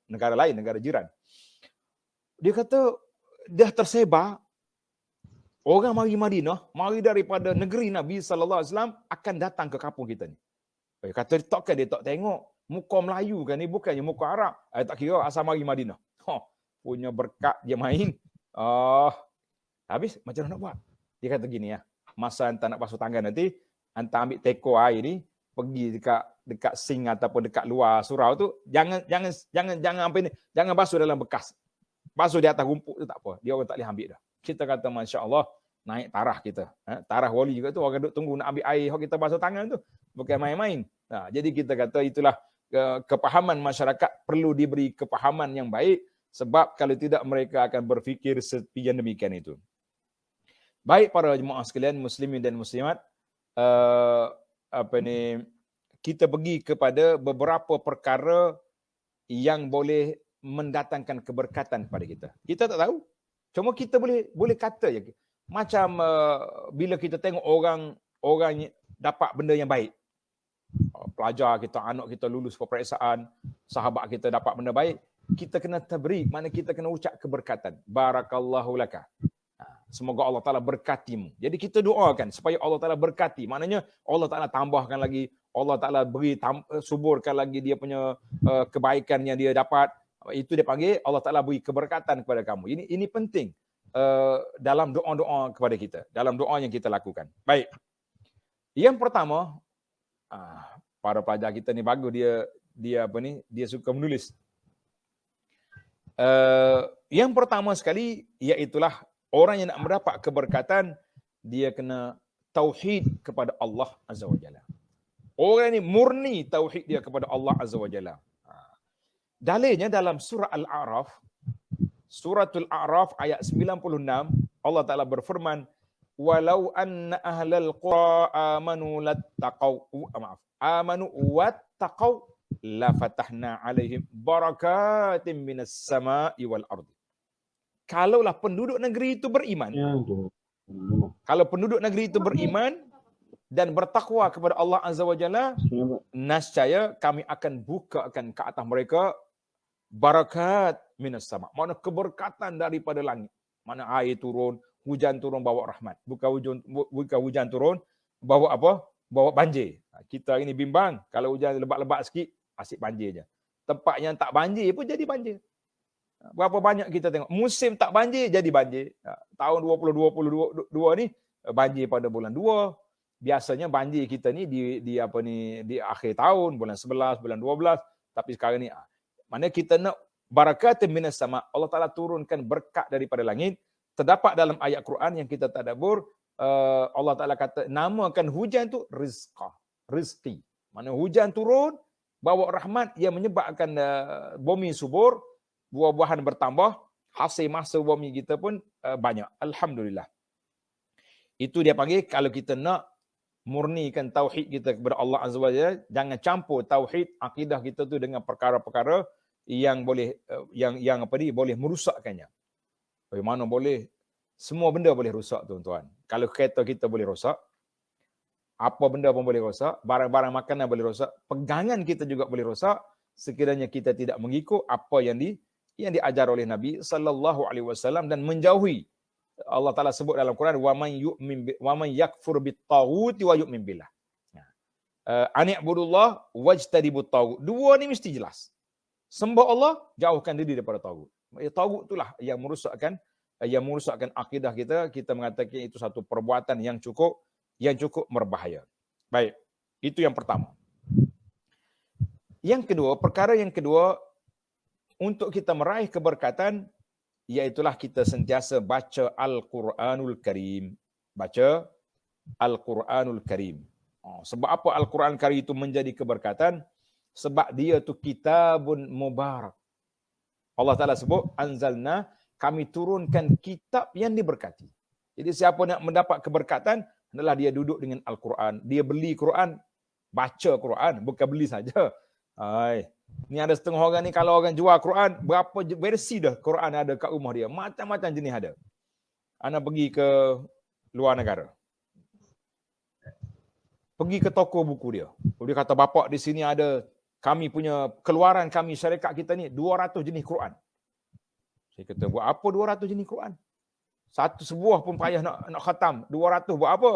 negara lain, negara jiran. Dia kata dah tersebar orang mari Madinah, mari daripada negeri Nabi sallallahu alaihi wasallam akan datang ke kampung kita ni. Dia kata takkan dia tak tengok muka Melayu kan ni, bukannya muka Arab. Tak kira asal mari Madinah. Punya berkat dia main. Habis macam mana nak buat? Dia kata gini ya, masa anda nak basuh tangan nanti, anda ambil teko air ni, pergi dekat sink ataupun dekat luar surau tu, jangan apa ni, jangan basuh dalam bekas. Basuh di atas rumput tu tak apa. Dia orang tak boleh ambil dah. Kita kata masya-Allah, naik tarah kita. Tarah wali juga tu orang duk tunggu nak ambil air kita basuh tangan tu. Bukan main-main. Jadi kita kata itulah kepahaman masyarakat, perlu diberi kepahaman yang baik, sebab kalau tidak mereka akan berfikir seperti yang demikian itu. Baik para jemaah sekalian, muslimin dan muslimat, kita pergi kepada beberapa perkara yang boleh mendatangkan keberkatan kepada kita. Kita tak tahu. Cuma kita boleh kata je. Macam bila kita tengok orang dapat benda yang baik. Pelajar kita, anak kita lulus peperiksaan, sahabat kita dapat benda baik, kita kena tabrik, mana kita kena ucap keberkatan. Barakallahu laka. Semoga Allah Ta'ala berkatimu. Jadi kita doakan supaya Allah Ta'ala berkati. Maknanya Allah Ta'ala tambahkan lagi, Allah Ta'ala beri suburkan lagi dia punya kebaikan yang dia dapat. Itu dia panggil Allah Ta'ala beri keberkatan kepada kamu. Ini penting dalam doa-doa kepada kita, dalam doa yang kita lakukan. Baik. Yang pertama, para pelajar kita ni bagus, dia suka menulis. Yang pertama sekali iaitulah orang yang nak mendapat keberkatan, dia kena tauhid kepada Allah Azza wa Jalla. Orang ni murni tauhid dia kepada Allah Azza wa Jalla. Dalilnya dalam surah Al-A'raf, suratul A'raf ayat 96, Allah Ta'ala berfirman, walau anna ahlal qura amanu wattaqau la fatahna alaihim barakatim minas sama'i wal ardi. Kalaulah penduduk negeri itu beriman, kalau penduduk negeri itu beriman dan bertakwa kepada Allah Azza wa Jalla, nascaya kami akan bukakan ke atas mereka barakat minas sama. Mana keberkatan daripada langit. Mana air turun, hujan turun bawa rahmat. Bukan hujan turun bawa apa? Bawa banjir. Kita ini bimbang, kalau hujan lebat-lebat sikit, asyik banjir je. Tempat yang tak banjir pun jadi banjir. Berapa banyak kita tengok musim tak banjir jadi banjir. Tahun 2022 ni banjir pada bulan 2. Biasanya banjir kita ni di akhir tahun, bulan 11, bulan 12, tapi sekarang ni mana kita nak barakatun minas sama, Allah Taala turunkan berkat daripada langit. Terdapat dalam ayat Quran yang kita tadabbur, Allah Taala kata namakan hujan tu rizqah, rizqi. Mana hujan turun bawa rahmat yang menyebabkan bumi subur, buah-buahan bertambah, hasil masa bumi kita pun banyak. Alhamdulillah. Itu dia panggil kalau kita nak murnikan tauhid kita kepada Allah Azza wa Jalla, jangan campur tauhid akidah kita tu dengan perkara-perkara yang boleh yang apa ni boleh merosakkannya. Bagaimana boleh? Semua benda boleh rosak, tuan-tuan. Kalau kereta kita boleh rosak, apa benda pun boleh rosak, barang-barang makanan boleh rosak, pegangan kita juga boleh rosak sekiranya kita tidak mengikut apa yang diajar oleh Nabi sallallahu alaihi wasallam dan menjauhi. Allah Taala sebut dalam Quran, wa man yakfur bit-taghuti wa yu'min billah. Ani'budullah wajtanibut taghut. Dua ni mesti jelas. Sembah Allah, jauhkan diri daripada taghut. Taghut itulah yang merosakkan akidah kita. Kita mengatakan itu satu perbuatan yang cukup berbahaya. Baik, itu yang pertama. Perkara yang kedua, untuk kita meraih keberkatan, iaitulah kita sentiasa baca Al-Quranul Karim. Baca Al-Quranul Karim. Sebab apa Al-Quran Karim itu menjadi keberkatan? Sebab dia tu kitabun mubarak. Allah Ta'ala sebut, anzalna, kami turunkan kitab yang diberkati. Jadi siapa nak mendapat keberkatan, adalah dia duduk dengan Al-Quran. Dia beli Quran, baca Quran, bukan beli saja. Ni ada setengah orang ni, kalau orang jual Quran, berapa versi dah Quran ada kat rumah dia. Macam-macam jenis ada. Ana pergi ke luar negara. Pergi ke toko buku dia. Dia kata, bapak di sini ada, kami punya keluaran kami, syarikat kita ni, 200 jenis Quran. Saya kata, buat apa 200 jenis Quran? Satu sebuah pun payah nak khatam. 200 buat apa?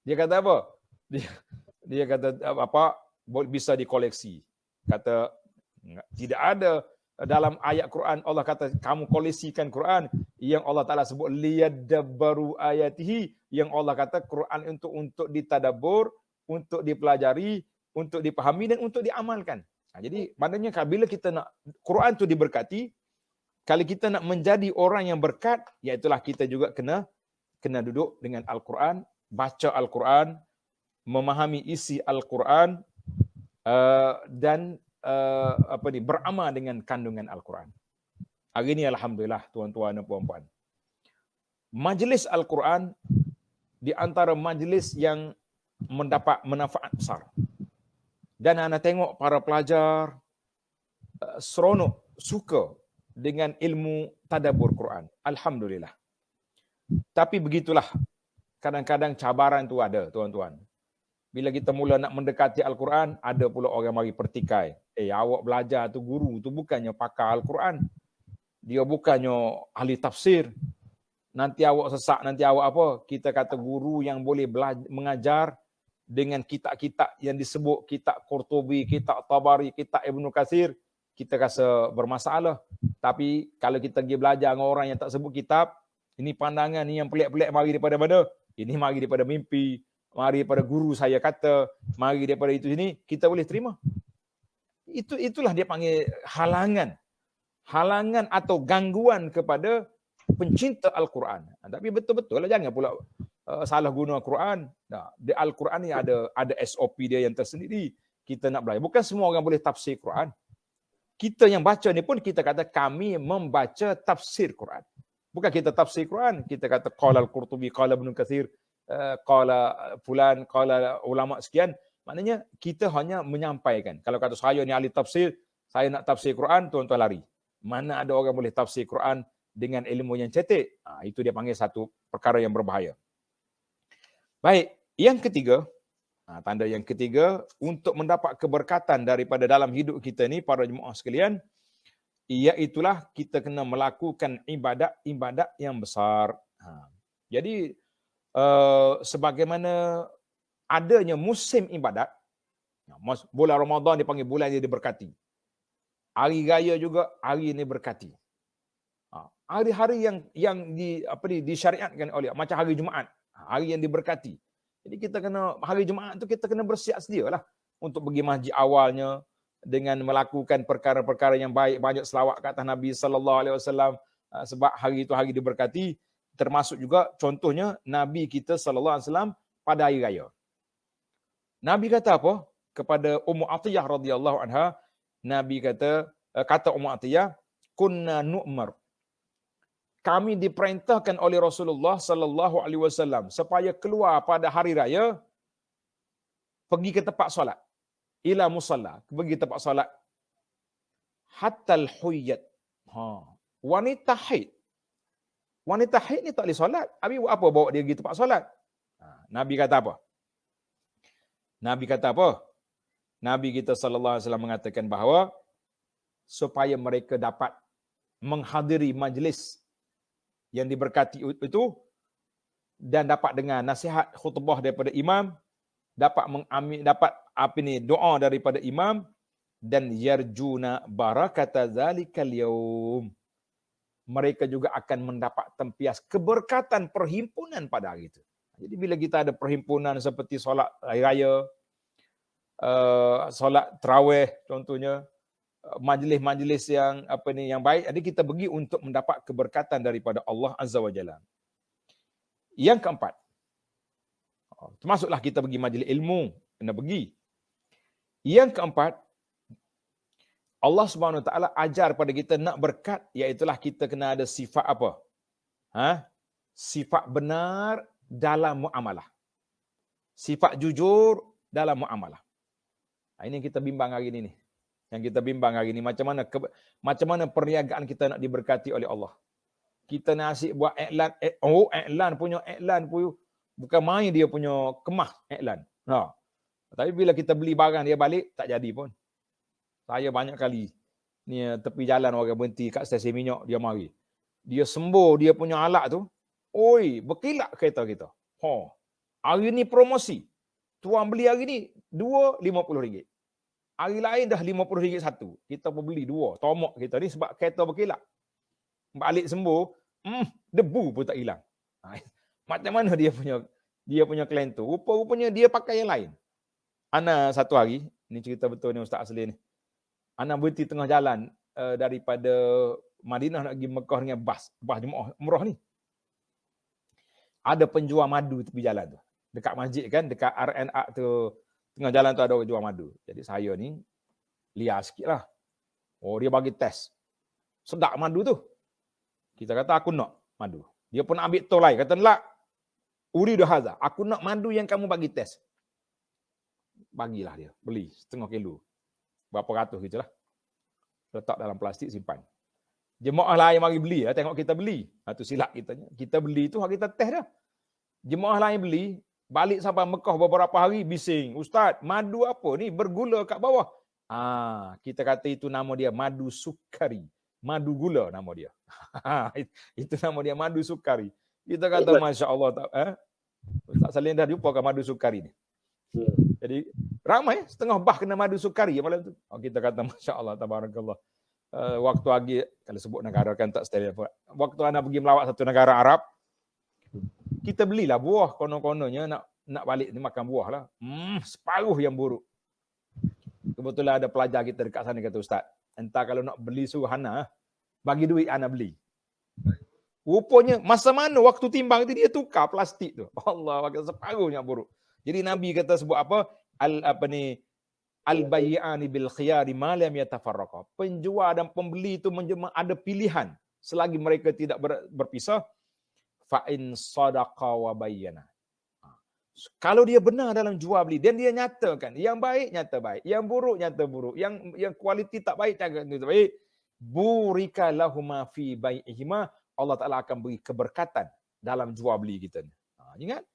Dia kata apa? Dia kata, apa? Bisa dikoleksi. Kata, tidak ada dalam ayat Quran Allah kata kamu koleksikan Quran, yang Allah Taala sebut liyadabbaru ayatihi, yang Allah kata Quran untuk ditadabbur, untuk dipelajari, untuk dipahami dan untuk diamalkan. Jadi maknanya bila kita nak Quran tu diberkati, kalau kita nak menjadi orang yang berkat, iaitulah kita juga kena duduk dengan Al-Quran, baca Al-Quran, memahami isi Al-Quran, dan beramal dengan kandungan Al-Quran. Hari ini alhamdulillah tuan-tuan dan puan-puan, majlis Al-Quran di antara majlis yang mendapat manfaat besar. Dan anda tengok para pelajar seronok, suka dengan ilmu tadabbur Quran. Alhamdulillah. Tapi begitulah, kadang-kadang cabaran tu ada, tuan-tuan. Bila kita mula nak mendekati Al-Quran, ada pula orang mari pertikai. Awak belajar tu guru tu bukannya pakar Al-Quran. Dia bukannya ahli tafsir. Nanti awak sesak, nanti awak apa? Kita kata guru yang boleh mengajar dengan kitab-kitab yang disebut kitab Qurtubi, kitab Tabari, kitab Ibnu Katsir, kita rasa bermasalah. Tapi kalau kita pergi belajar dengan orang yang tak sebut kitab, ini pandangan ni yang pelik-pelik mari daripada mana? Ini mari daripada mimpi, mari daripada guru saya kata, mari daripada itu sini, kita boleh terima. Itulah dia panggil halangan. Halangan atau gangguan kepada pencinta Al-Quran. Tapi betul-betul lah, jangan pula salah guna Quran. Di Al-Quran ni ada SOP dia yang tersendiri. Kita nak belajar. Bukan semua orang boleh tafsir Quran. Kita yang baca ni pun kita kata kami membaca tafsir Quran. Bukan kita tafsir Quran, kita kata qala al-Qurtubi, qala Ibnu Katsir, qala fulan, qala ulama sekian. Maknanya kita hanya menyampaikan. Kalau kata saya ni ahli tafsir, saya nak tafsir Quran, tuan-tuan lari. Mana ada orang boleh tafsir Quran dengan ilmu yang cetek? Itu dia panggil satu perkara yang berbahaya. Baik, yang ketiga, tanda yang ketiga, untuk mendapat keberkatan daripada dalam hidup kita ni, para jemaah sekalian, iaitulah kita kena melakukan ibadat yang besar. Jadi, sebagaimana adanya musim ibadat, bulan Ramadan dipanggil bulan yang diberkati. Hari raya juga hari ini berkati. Hari-hari yang disyariatkan oleh, macam hari Jumaat, hari yang diberkati. Jadi kita kena, hari Jumaat tu kita kena bersiap sedialah untuk pergi masjid awalnya dengan melakukan perkara-perkara yang baik, banyak selawat ke atas Nabi sallallahu alaihi wasallam, sebab hari itu hari diberkati. Termasuk juga contohnya Nabi kita sallallahu alaihi wasallam pada hari raya. Nabi kata apa? kepada Ummu Atiyah radhiyallahu anha, Nabi kata Ummu Atiyah, kunna nu'mar. Kami diperintahkan oleh Rasulullah sallallahu alaihi wasallam supaya keluar pada hari raya pergi ke tempat solat. Ila musalla, pergi tempat solat. Hatta al-huyyat. Wanita haid. Wanita haid ni tak boleh solat. Habis buat apa bawa dia pergi tempat solat? Nabi kata apa? Nabi kata apa? Nabi kita sallallahu alaihi wasallam mengatakan bahawa supaya mereka dapat menghadiri majlis yang diberkati itu dan dapat dengar nasihat khutbah daripada imam, dapat doa daripada imam, dan yarjuna barakata zalikal yaum. Mereka juga akan mendapat tempias keberkatan perhimpunan pada hari itu. Jadi bila kita ada perhimpunan seperti solat hari raya, solat tarawih contohnya, majlis-majlis yang yang baik, jadi kita pergi untuk mendapat keberkatan daripada Allah Azza wa Jalla. Yang keempat, termasuklah kita pergi majlis ilmu, kena pergi. Yang keempat, Allah Subhanahu Wa Taala ajar pada kita nak berkat, iaitulah kita kena ada sifat apa? Sifat benar dalam muamalah. Sifat jujur dalam muamalah. Ini yang kita bimbang hari ini. Yang kita bimbang hari ini, macam mana perniagaan kita nak diberkati oleh Allah. Kita nak asyik buat iklan, iklan punya bukan main dia punya kemah iklan. Tapi bila kita beli barang dia balik tak jadi pun. Saya banyak kali ni tepi jalan orang berhenti kat stesen minyak, dia mari. Dia sembur dia punya alat tu. Oi, berkilat kereta kita. Hari ni promosi. Tuan beli hari ni 2 RM50. Hari lain dah RM50 satu. Kita pun beli 2. Tomok kita ni sebab kereta berkilat. Balik sembur, debu pun tak hilang. Macam mana dia punya klien tu? Rupa-rupanya dia pakai yang lain. Ana satu hari, ni cerita betul ni Ustaz Asli ni. Ana berhenti tengah jalan daripada Madinah nak pergi Mekah dengan bas jemaah umrah ni. Ada penjual madu tepi jalan tu. Dekat masjid kan, dekat RNA tu, tengah jalan tu ada orang jual madu. Jadi saya ni liar sikit lah. Dia bagi test. Sedap madu tu. Kita kata aku nak madu. Dia pun nak ambil tol lain. Kata nak, uridu hadza. Aku nak madu yang kamu bagi test. Bagilah dia. Beli setengah kilo. Berapa ratus gitu lah. Letak dalam plastik, simpan. Jemaah lain mari beli. Tengok kita beli. Itu silap kita. Kita beli tu, kita test dah. Jemaah lain beli. Balik sampai Mekah beberapa hari, bising. Ustaz, madu apa ni? Bergula kat bawah. Kita kata itu nama dia madu sukari. Madu gula nama dia. Itu nama dia madu sukari. Kita kata Masya Allah. Ustaz Salim dah jumpa madu sukari ni. Jadi ramai setengah bah kena madu sukari malam tu. Kita kata Masya Allah, tabarakallah. Waktu lagi, kalau sebut negara kan tak setel. Waktu anak pergi melawat satu negara Arab, kita belilah buah, konon-kononnya nak balik ni makan buah lah. Separuh yang buruk. Kebetulan ada pelajar kita dekat sana kata Ustaz, entah kalau nak beli suruh Hana, bagi duit Hana beli. Rupanya masa mana waktu timbang itu dia tukar plastik tu. Allah, separuhnya buruk. Jadi Nabi kata sebut apa? Al-bay'ani bil khiyari ma lam yatafarraqa. Penjual dan pembeli itu ada pilihan selagi mereka tidak berpisah. Fa in sadaqa wa bayyana. Kalau dia benar dalam jual beli dan dia nyatakan yang baik nyata baik, yang buruk nyata buruk, yang kualiti tak baik tak baik, burika lahuma fi bai'ihima, Allah Taala akan beri keberkatan dalam jual beli kita ni. Ingat?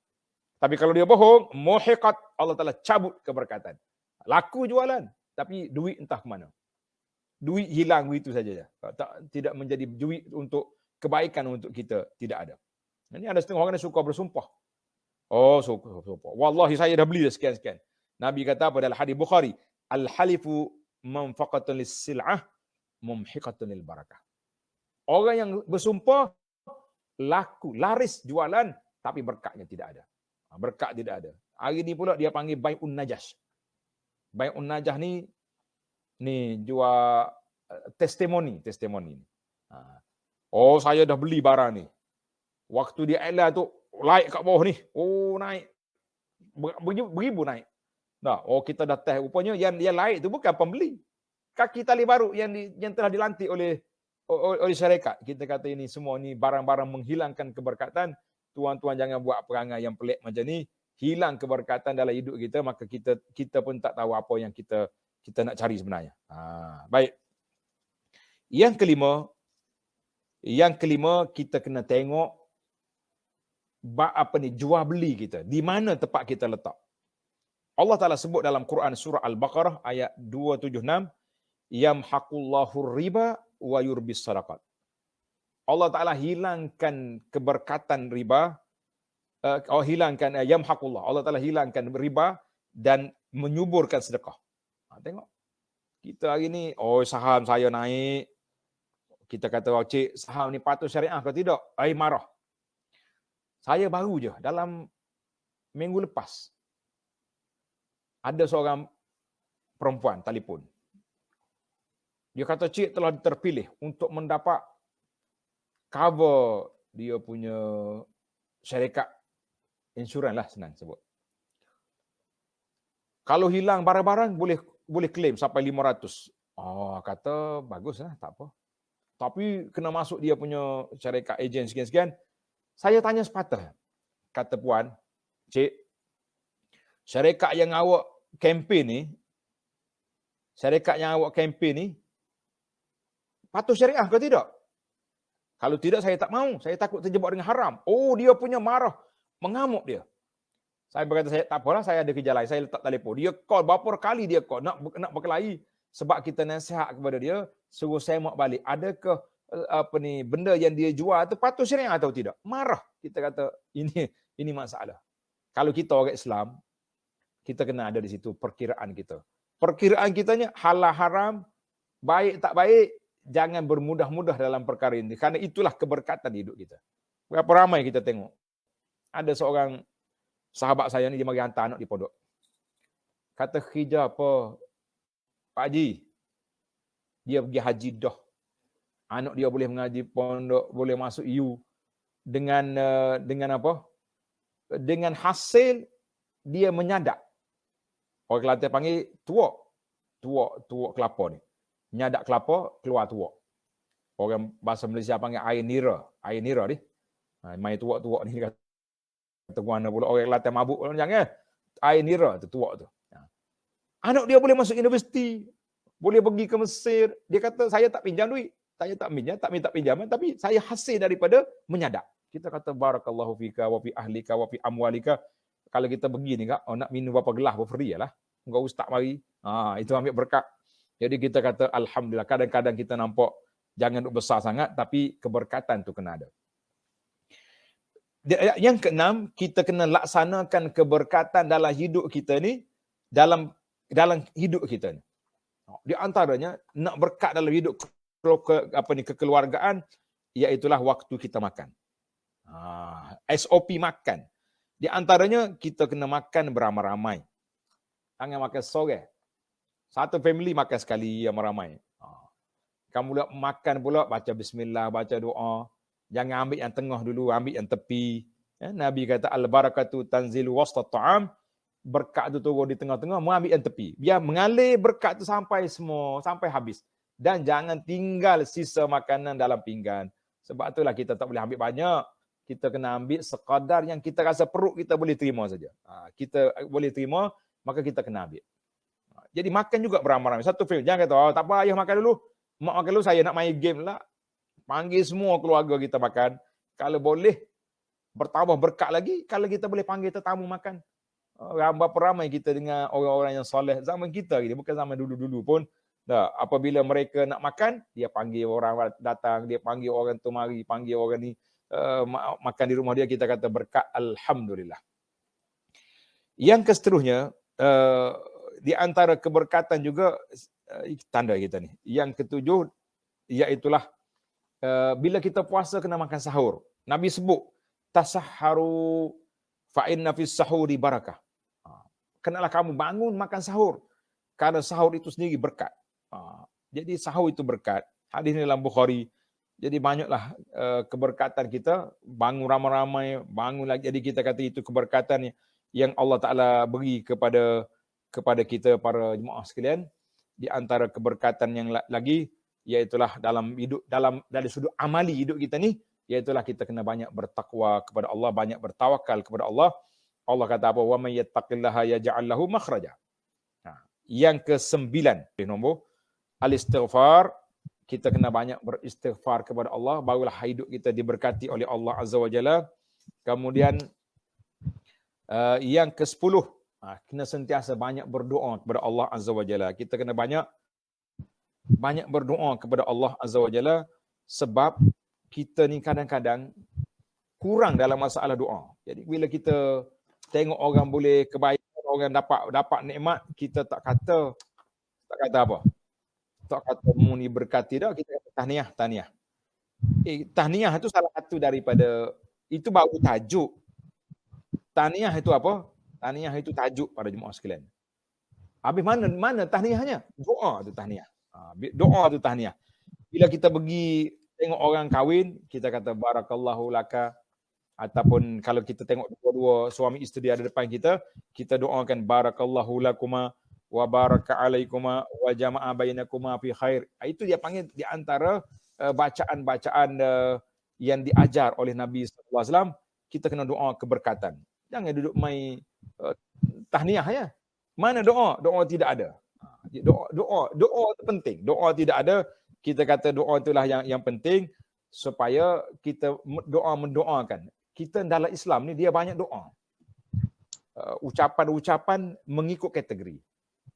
Tapi kalau dia bohong, muhiqat, Allah Taala cabut keberkatan. Laku jualan, tapi duit entah ke mana. Duit hilang begitu saja. Tidak menjadi duit untuk kebaikan untuk kita, tidak ada. Ini ada setengah orang yang suka bersumpah. Sumpah. Wallahi saya dah beli dah sekian-sekian. Nabi kata pada hadis Bukhari, al-halifu manfaqatun lis-sil'ah mumhiqatun lil barakah. Orang yang bersumpah laku, laris jualan tapi berkatnya tidak ada. Berkat tidak ada. Hari ni pula dia panggil bai'un najas. Bai'un najas ni jual testimoni. Saya dah beli barang ni. Waktu dia iklan tu naik kat bawah ni. Naik. Beribu naik. Nah, kita dah test rupanya yang lain tu bukan pembeli. Kaki tali baru yang telah dilantik oleh syarikat. Kita kata ini semua ni barang-barang menghilangkan keberkatan. Tuan-tuan jangan buat perangai yang pelik macam ni. Hilang keberkatan dalam hidup kita, maka kita pun tak tahu apa yang kita nak cari sebenarnya. Baik. Yang kelima kita kena tengok jual beli kita. Di mana tempat kita letak. Allah Ta'ala sebut dalam Quran surah Al-Baqarah ayat 276, yamhaqullahu riba wa yurbis sadaqat. Allah Ta'ala hilangkan keberkatan riba, yamhaqullah. Allah Ta'ala hilangkan riba dan menyuburkan sedekah. Tengok. Kita hari ni, saham saya naik. Kita kata, cik, saham ni patut syariah ke tidak? Marah. Saya baru je, dalam minggu lepas, ada seorang perempuan telefon. Dia kata, cik telah terpilih untuk mendapat cover dia punya syarikat insurans lah, senang sebut. Kalau hilang barang-barang, boleh claim sampai 500. Kata, bagus lah, tak apa. Tapi kena masuk dia punya syarikat ejen sekian-sekian. Saya tanya sepatah. Kata puan, cik, syarikat yang awak kempen ni, patut syariah ke tidak? Kalau tidak, saya tak mau. Saya takut terjebak dengan haram. Dia punya marah. Mengamuk dia. Saya berkata, saya tak apalah, saya ada kerja lain. Saya letak telefon. Dia call, berapa kali dia call. Nak berkelahi. Sebab kita nasihat kepada dia, suruh semak balik. Adakah benda yang dia jual tu patut syariah atau tidak? Marah. Kita kata, ini masalah. Kalau kita orang Islam, kita kena ada di situ perkiraan kita. Perkiraan kitanya halal haram, baik tak baik, jangan bermudah-mudah dalam perkara ini. Karena itulah keberkatan hidup kita. Berapa ramai kita tengok. Ada seorang sahabat saya ni, dia mari hantar anak di pondok. Kata kerja apa, Pak Haji, dia pergi haji dah. Anak dia boleh mengaji pondok, boleh masuk EU. Dengan apa? Dengan hasil dia menyadak. Orang Kelantan panggil tuak kelapa ni. Nyadak kelapa, keluar tuak. Orang bahasa Malaysia panggil air nira ni. Main tuak-tuak ni kata mana pula orang Kelantan mabuk, jangan. Air nira tu tuak tu. Anak dia boleh masuk universiti, boleh pergi ke Mesir. Dia kata, saya tak pinjam duit. Saya tak minta pinjaman, tapi saya hasil daripada menyadak. Kita kata, barakallahu fika wa fi ahlika wa fi amwalika. Kalau kita pergi ni, nak minum berapa gelas pun free lah. Enggak ustaz mari. Itu ambil berkat. Jadi kita kata, alhamdulillah. Kadang-kadang kita nampak, jangan besar sangat, tapi keberkatan tu kena ada. Yang keenam, kita kena laksanakan keberkatan dalam hidup kita ni, dalam hidup kita ni. Di antaranya, nak berkat dalam hidup kekeluargaan, iaitulah waktu kita makan. SOP makan. Di antaranya, kita kena makan beramai-ramai. Jangan makan seorang. Satu family makan sekali ramai-ramai. Kamu pula makan pula, baca bismillah, baca doa. Jangan ambil yang tengah dulu, ambil yang tepi. Nabi kata, al-barakatu tanzilu wasta ta'am. Berkat tu turun di tengah-tengah, mengambil yang tepi. Biar mengalir berkat tu sampai habis. Dan jangan tinggal sisa makanan dalam pinggan. Sebab itulah kita tak boleh ambil banyak. Kita kena ambil sekadar yang kita rasa perut kita boleh terima saja. Kita boleh terima, maka kita kena ambil. Jadi makan juga beramai-ramai. Satu film, jangan kata, tak apa ayah makan dulu. Mak makan dulu, saya nak main game lah. Panggil semua keluarga kita makan. Kalau boleh, bertambah berkat lagi, kalau kita boleh panggil tetamu makan. Berapa ramai kita dengan orang-orang yang soleh. Zaman kita, bukan zaman dulu-dulu pun. Apabila mereka nak makan, dia panggil orang datang, dia panggil orang tu mari, panggil orang ni makan di rumah dia, kita kata berkat, alhamdulillah. Yang seterusnya, di antara keberkatan juga tanda kita ni. Yang ketujuh, iaitulah bila kita puasa kena makan sahur. Nabi sebut, tasahharu fa inna fis sahuri barakah. Kenalah kamu bangun makan sahur. Karena sahur itu sendiri berkat. Jadi sahur itu berkat. Hadis ini dalam Bukhari. Jadi banyaklah keberkatan kita. Bangun ramai-ramai, bangun lagi. Jadi kita kata itu keberkatan yang Allah Ta'ala beri kepada kepada kita para jemaah sekalian, di antara keberkatan yang lagi iaitulah dalam hidup, dari sudut amali hidup kita ni, iaitulah kita kena banyak bertakwa kepada Allah, banyak bertawakal kepada Allah. Allah kata apa? Wa may yattaqillaha yaj'al lahu makhraja. Yang ke-9 nombor al-istighfar. Kita kena banyak beristighfar kepada Allah, barulah hidup kita diberkati oleh Allah Azza wa Jalla. Kemudian yang ke-10, kena sentiasa banyak berdoa kepada Allah Azza wa Jalla. Kita kena banyak berdoa kepada Allah Azza wa Jalla, sebab kita ni kadang-kadang kurang dalam masalah doa. Jadi bila kita tengok orang boleh kebaikan, orang dapat nikmat, kita tak kata apa? Tak kata muni berkati dah, kita kata tahniah. Tahniah itu salah satu daripada, itu baru tajuk. Tahniah itu apa? Tahniah itu tajuk pada jemaah sekalian. Habis mana tahniahnya? Doa tu tahniah. Doa tu tahniah. Bila kita pergi tengok orang kahwin, kita kata barakallahu laka, ataupun kalau kita tengok dua-dua suami isteri ada depan kita, kita doakan barakallahu lakuma wa baraka alaikuma wa jama'a bainakuma fi khair. Itu dia panggil di antara bacaan-bacaan yang diajar oleh Nabi sallallahu alaihi wasallam. Kita kena doa keberkatan. Jangan duduk mai tahniah ya. Mana doa? Doa tidak ada. Doa itu penting. Doa tidak ada. Kita kata doa itulah yang penting, supaya kita mendoakan. Kita dalam Islam ni dia banyak doa. Ucapan-ucapan mengikut kategori.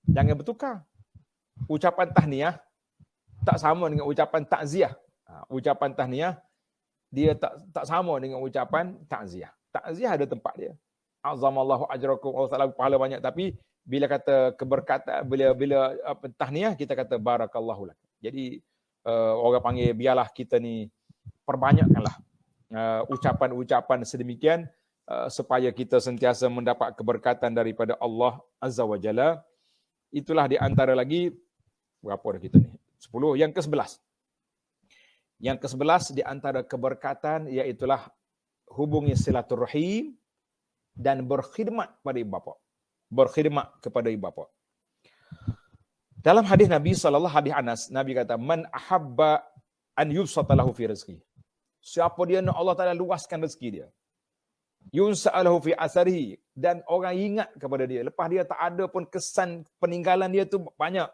Jangan bertukar. Ucapan tahniah tak sama dengan ucapan takziah. Ucapan tahniah dia tak sama dengan ucapan takziah. Takziah ada tempat dia. Azamallahu ajrakum, Allah Taala pahala banyak, tapi bila kata keberkatan, bila tahniah, kita kata barakallahu lak. Jadi orang panggil, biarlah kita ni perbanyakkanlah ucapan-ucapan sedemikian supaya kita sentiasa mendapat keberkatan daripada Allah Azza wa Jalla. Itulah di antara lagi, berapa dah kita ni? 10. Yang ke-11. Yang ke-11 di antara keberkatan iaitulah hubungi silaturahim dan berkhidmat pada ibu bapa. Berkhidmat kepada ibu bapa. Dalam hadis Nabi sallallahu alaihi Anas, Nabi kata, man ahabba an yubsata lahu fi rizqi. Siapa dia nak Allah Taala luaskan rezeki dia. Yunsa'alahu fi asarihi, dan orang ingat kepada dia lepas dia tak ada pun, kesan peninggalan dia tu banyak.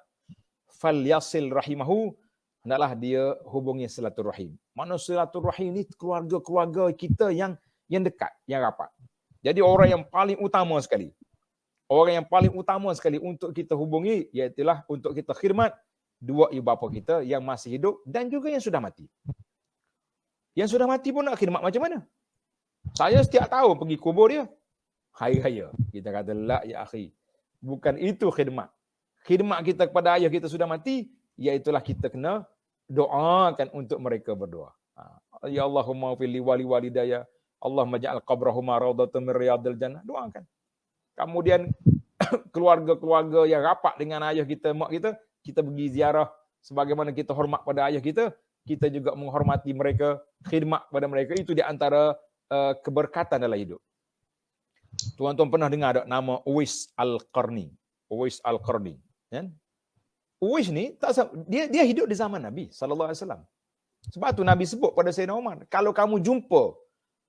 Falyasil rahimahu, hendaklah dia hubungi silaturahim. Mana silaturahim ni keluarga-keluarga kita yang dekat, yang rapat. Jadi orang yang paling utama sekali. Orang yang paling utama sekali untuk kita hubungi iaitulah untuk kita khidmat dua ibu bapa kita yang masih hidup dan juga yang sudah mati. Yang sudah mati pun nak khidmat macam mana? Saya setiap tahun pergi kubur dia. Hari raya. Kita kata, la ya akhi. Bukan itu khidmat. Khidmat kita kepada ayah kita sudah mati, iaitulah kita kena doakan untuk mereka berdoa. Ya Allahumma fili wali walidaya. Allahumma ja'al qabrahuma raudatan min riyadil jannah. Doakan. Kemudian keluarga-keluarga yang rapat dengan ayah kita, mak kita pergi ziarah. Sebagaimana kita hormat pada ayah kita juga menghormati mereka, khidmat pada mereka. Itu di antara keberkatan dalam hidup. Tuan-tuan pernah dengar tak nama Uwais Al-Qarni? Uwais Al-Qarni, kan? Uwais ni dia hidup di zaman Nabi sallallahu alaihi wasallam. Sebab tu Nabi sebut pada Sayyidina Umar, kalau kamu jumpa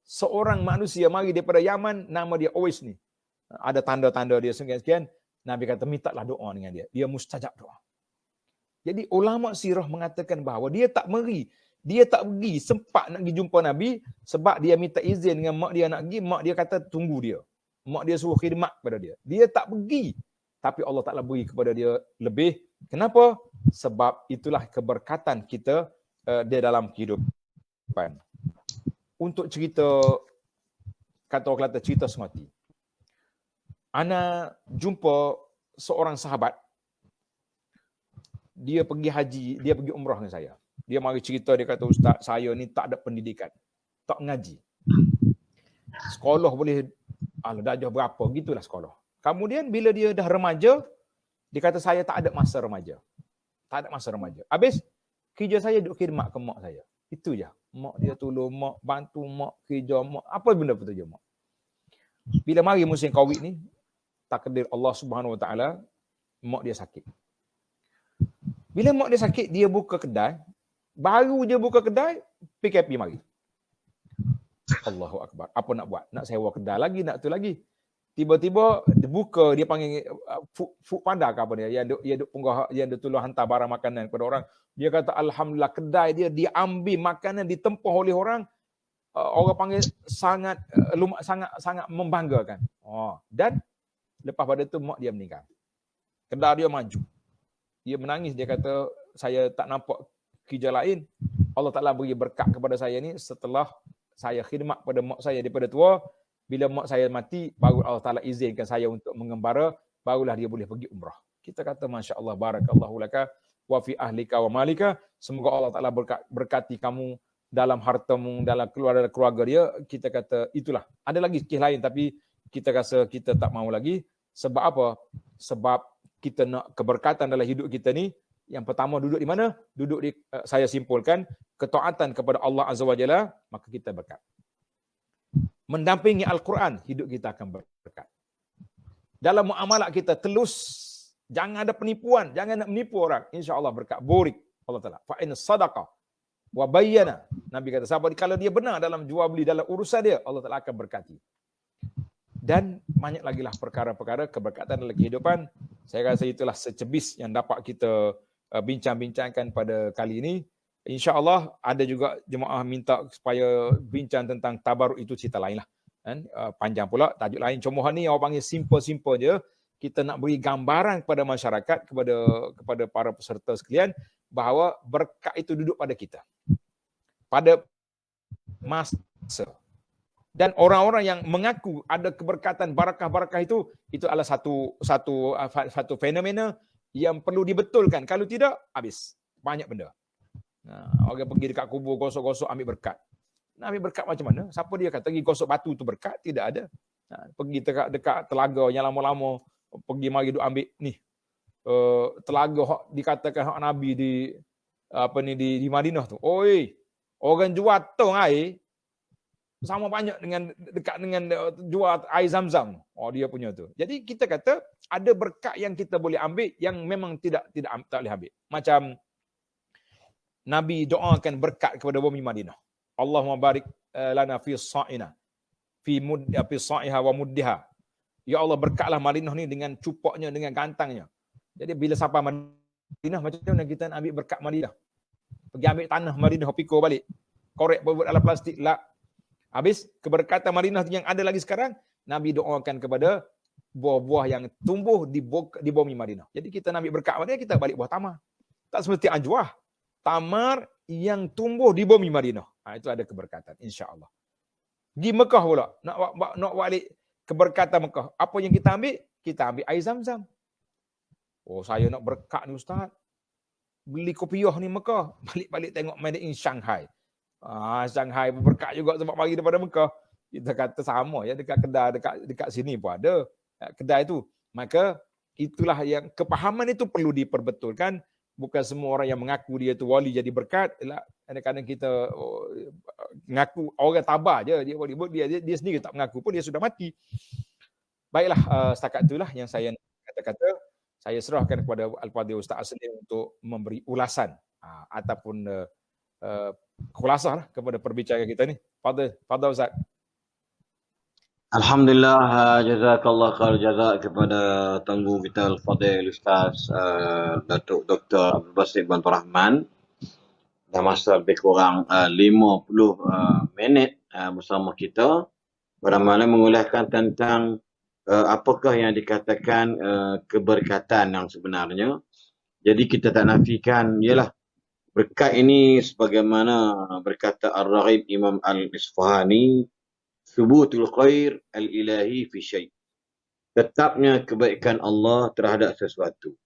seorang manusia mari daripada Yaman, nama dia Uwais ni, ada tanda-tanda dia sekian-sekian, Nabi kata mintalah doa dengan dia. Dia mustajab doa. Jadi ulama sirah mengatakan bahawa dia tak pergi sempat nak pergi jumpa Nabi sebab dia minta izin dengan mak dia nak pergi. Mak dia kata tunggu dia. Mak dia suruh khidmat kepada dia. Dia tak pergi. Tapi Allah Ta'ala beri kepada dia lebih. Kenapa? Sebab itulah keberkatan kita di dalam kehidupan. Untuk cerita, kata orang Kelantan, cerita semati. Ana jumpa seorang sahabat. Dia pergi haji, dia pergi umrah dengan saya. Dia mari cerita, dia kata, Ustaz, saya ni tak ada pendidikan. Tak ngaji. Sekolah boleh, darjah berapa, gitulah sekolah. Kemudian bila dia dah remaja, dia kata saya tak ada masa remaja. Tak ada masa remaja. Habis, kerja saya duduk khidmat ke mak saya. Itu je. Mak dia tolong, mak bantu, mak kerja, mak. Apa benda betul je mak. Bila mari musim Covid ni, takdir Allah Subhanahu Wa Taala, mak dia sakit. Bila mak dia sakit, dia buka kedai. Baru dia buka kedai, PKP mari. Allahu Akbar. Apa nak buat? Nak sewa kedai lagi, nak tu lagi. Tiba-tiba dia buka, dia panggil food panda ke apa dia. Yang duk punggah, yang duk tolong hantar barang makanan kepada orang. Dia kata alhamdulillah kedai dia diambil makanan ditempuh oleh orang. Orang panggil sangat membanggakan. Dan lepas pada tu mak dia meninggal. Kedai dia maju. Dia menangis, dia kata saya tak nampak kerja lain. Allah Ta'ala beri berkat kepada saya ni setelah saya khidmat pada mak saya daripada tua. Bila mak saya mati, baru Allah Ta'ala izinkan saya untuk mengembara, barulah dia boleh pergi umrah. Kita kata Masya Allah, barakallahu laka wa fi ahlika wa malika. Semoga Allah Ta'ala berkati kamu dalam hartamu, dalam keluarga dia. Kita kata itulah. Ada lagi kisah lain tapi kita rasa kita tak mahu lagi. Sebab apa? Sebab kita nak keberkatan dalam hidup kita ni. Yang pertama duduk di mana? Duduk di, saya simpulkan, ketaatan kepada Allah Azza wa Jalla, maka kita berkat. Mendampingi Al-Quran, hidup kita akan berkat. Dalam muamalah kita telus, jangan ada penipuan, jangan nak menipu orang. InsyaAllah berkat. Burik Allah Ta'ala. Fa'in sadaqah wa bayyana. Nabi kata, sahabat, kalau dia benar dalam jual beli, dalam urusan dia, Allah Ta'ala akan berkati. Dan banyak lagi lah perkara-perkara keberkatan dalam kehidupan. Saya rasa itulah secebis yang dapat kita bincang-bincangkan pada kali ini. InsyaAllah ada juga jemaah minta supaya bincang tentang tabaruk, itu cerita lain lah. Panjang pula, tajuk lain. Cuma ni orang panggil simple-simple je. Kita nak beri gambaran kepada masyarakat, kepada para peserta sekalian, bahawa berkat itu duduk pada kita. Pada masa. Dan orang-orang yang mengaku ada keberkatan, barakah-barakah itu adalah satu fenomena yang perlu dibetulkan. Kalau tidak, habis. Banyak benda. Orang pergi dekat kubur, gosok-gosok, ambil berkat. Nak ambil berkat macam mana? Siapa dia kata pergi gosok batu tu berkat? Tidak ada. Pergi dekat telaga yang lama-lama, pergi mari duk ambil ni. Telaga hak dikatakan hak Nabi di Madinah tu. Oi, orang jual tong air sama banyak dekat dengan jual air Zam-Zam. Dia punya tu. Jadi kita kata ada berkat yang kita boleh ambil yang memang tidak boleh ambil. Macam Nabi doakan berkat kepada bumi Madinah. Allahumma barik lana fi sa'ina fi sa'iha wa muddiha. Ya Allah, berkatlah Madinah ni dengan cupaknya, dengan gantangnya. Jadi bila sampai Madinah, macam mana kita nak ambil berkat Madinah? Pergi ambil tanah Madinah, pikul balik. Korek buat dalam plastik lah. Habis keberkatan Madinah yang ada lagi sekarang, Nabi doakan kepada buah-buah yang tumbuh di bumi Madinah. Jadi kita nak ambil berkat Madinah, kita balik buah tamar. Tak semesti anjuah. Tamar yang tumbuh di bumi Madinah. Itu ada keberkatan, insya-Allah. Di Mekah pula, nak balik keberkatan Mekah. Apa yang kita ambil? Kita ambil air Zam-Zam. Saya nak berkat ni Ustaz. Beli kopiah ni Mekah. Balik-balik tengok made in Shanghai. Shanghai berkat juga sebab bagi daripada Mekah. Kita kata sama ya, dekat kedai dekat sini pun ada kedai tu. Maka itulah yang kepahaman itu perlu diperbetulkan. Bukan semua orang yang mengaku dia tu wali jadi berkat. Kadang-kadang kita mengaku orang tabah je dia sendiri tak mengaku pun dia sudah mati. Baiklah, setakat itulah yang saya kata-kata. Saya serahkan kepada Al-Fadhil Ustaz Aslim untuk memberi ulasan ataupun khulasah lah kepada perbincangan kita ni. Fadhil Ustaz. Alhamdulillah, jazakallah khair jazak kepada tanggung kita Al-Fadhil Ustaz Datuk Dr. Abdul Basit Bantul Rahman. Dah masa lebih kurang 50 minit bersama kita. Bagaimana mengulahkan tentang apakah yang dikatakan keberkatan yang sebenarnya. Jadi kita tak nafikan, ialah berkat ini sebagaimana berkata Ar-Raghib Imam Al-Isfahani, subutul khair al-ilahi fi syai'. Tetapnya kebaikan Allah terhadap sesuatu.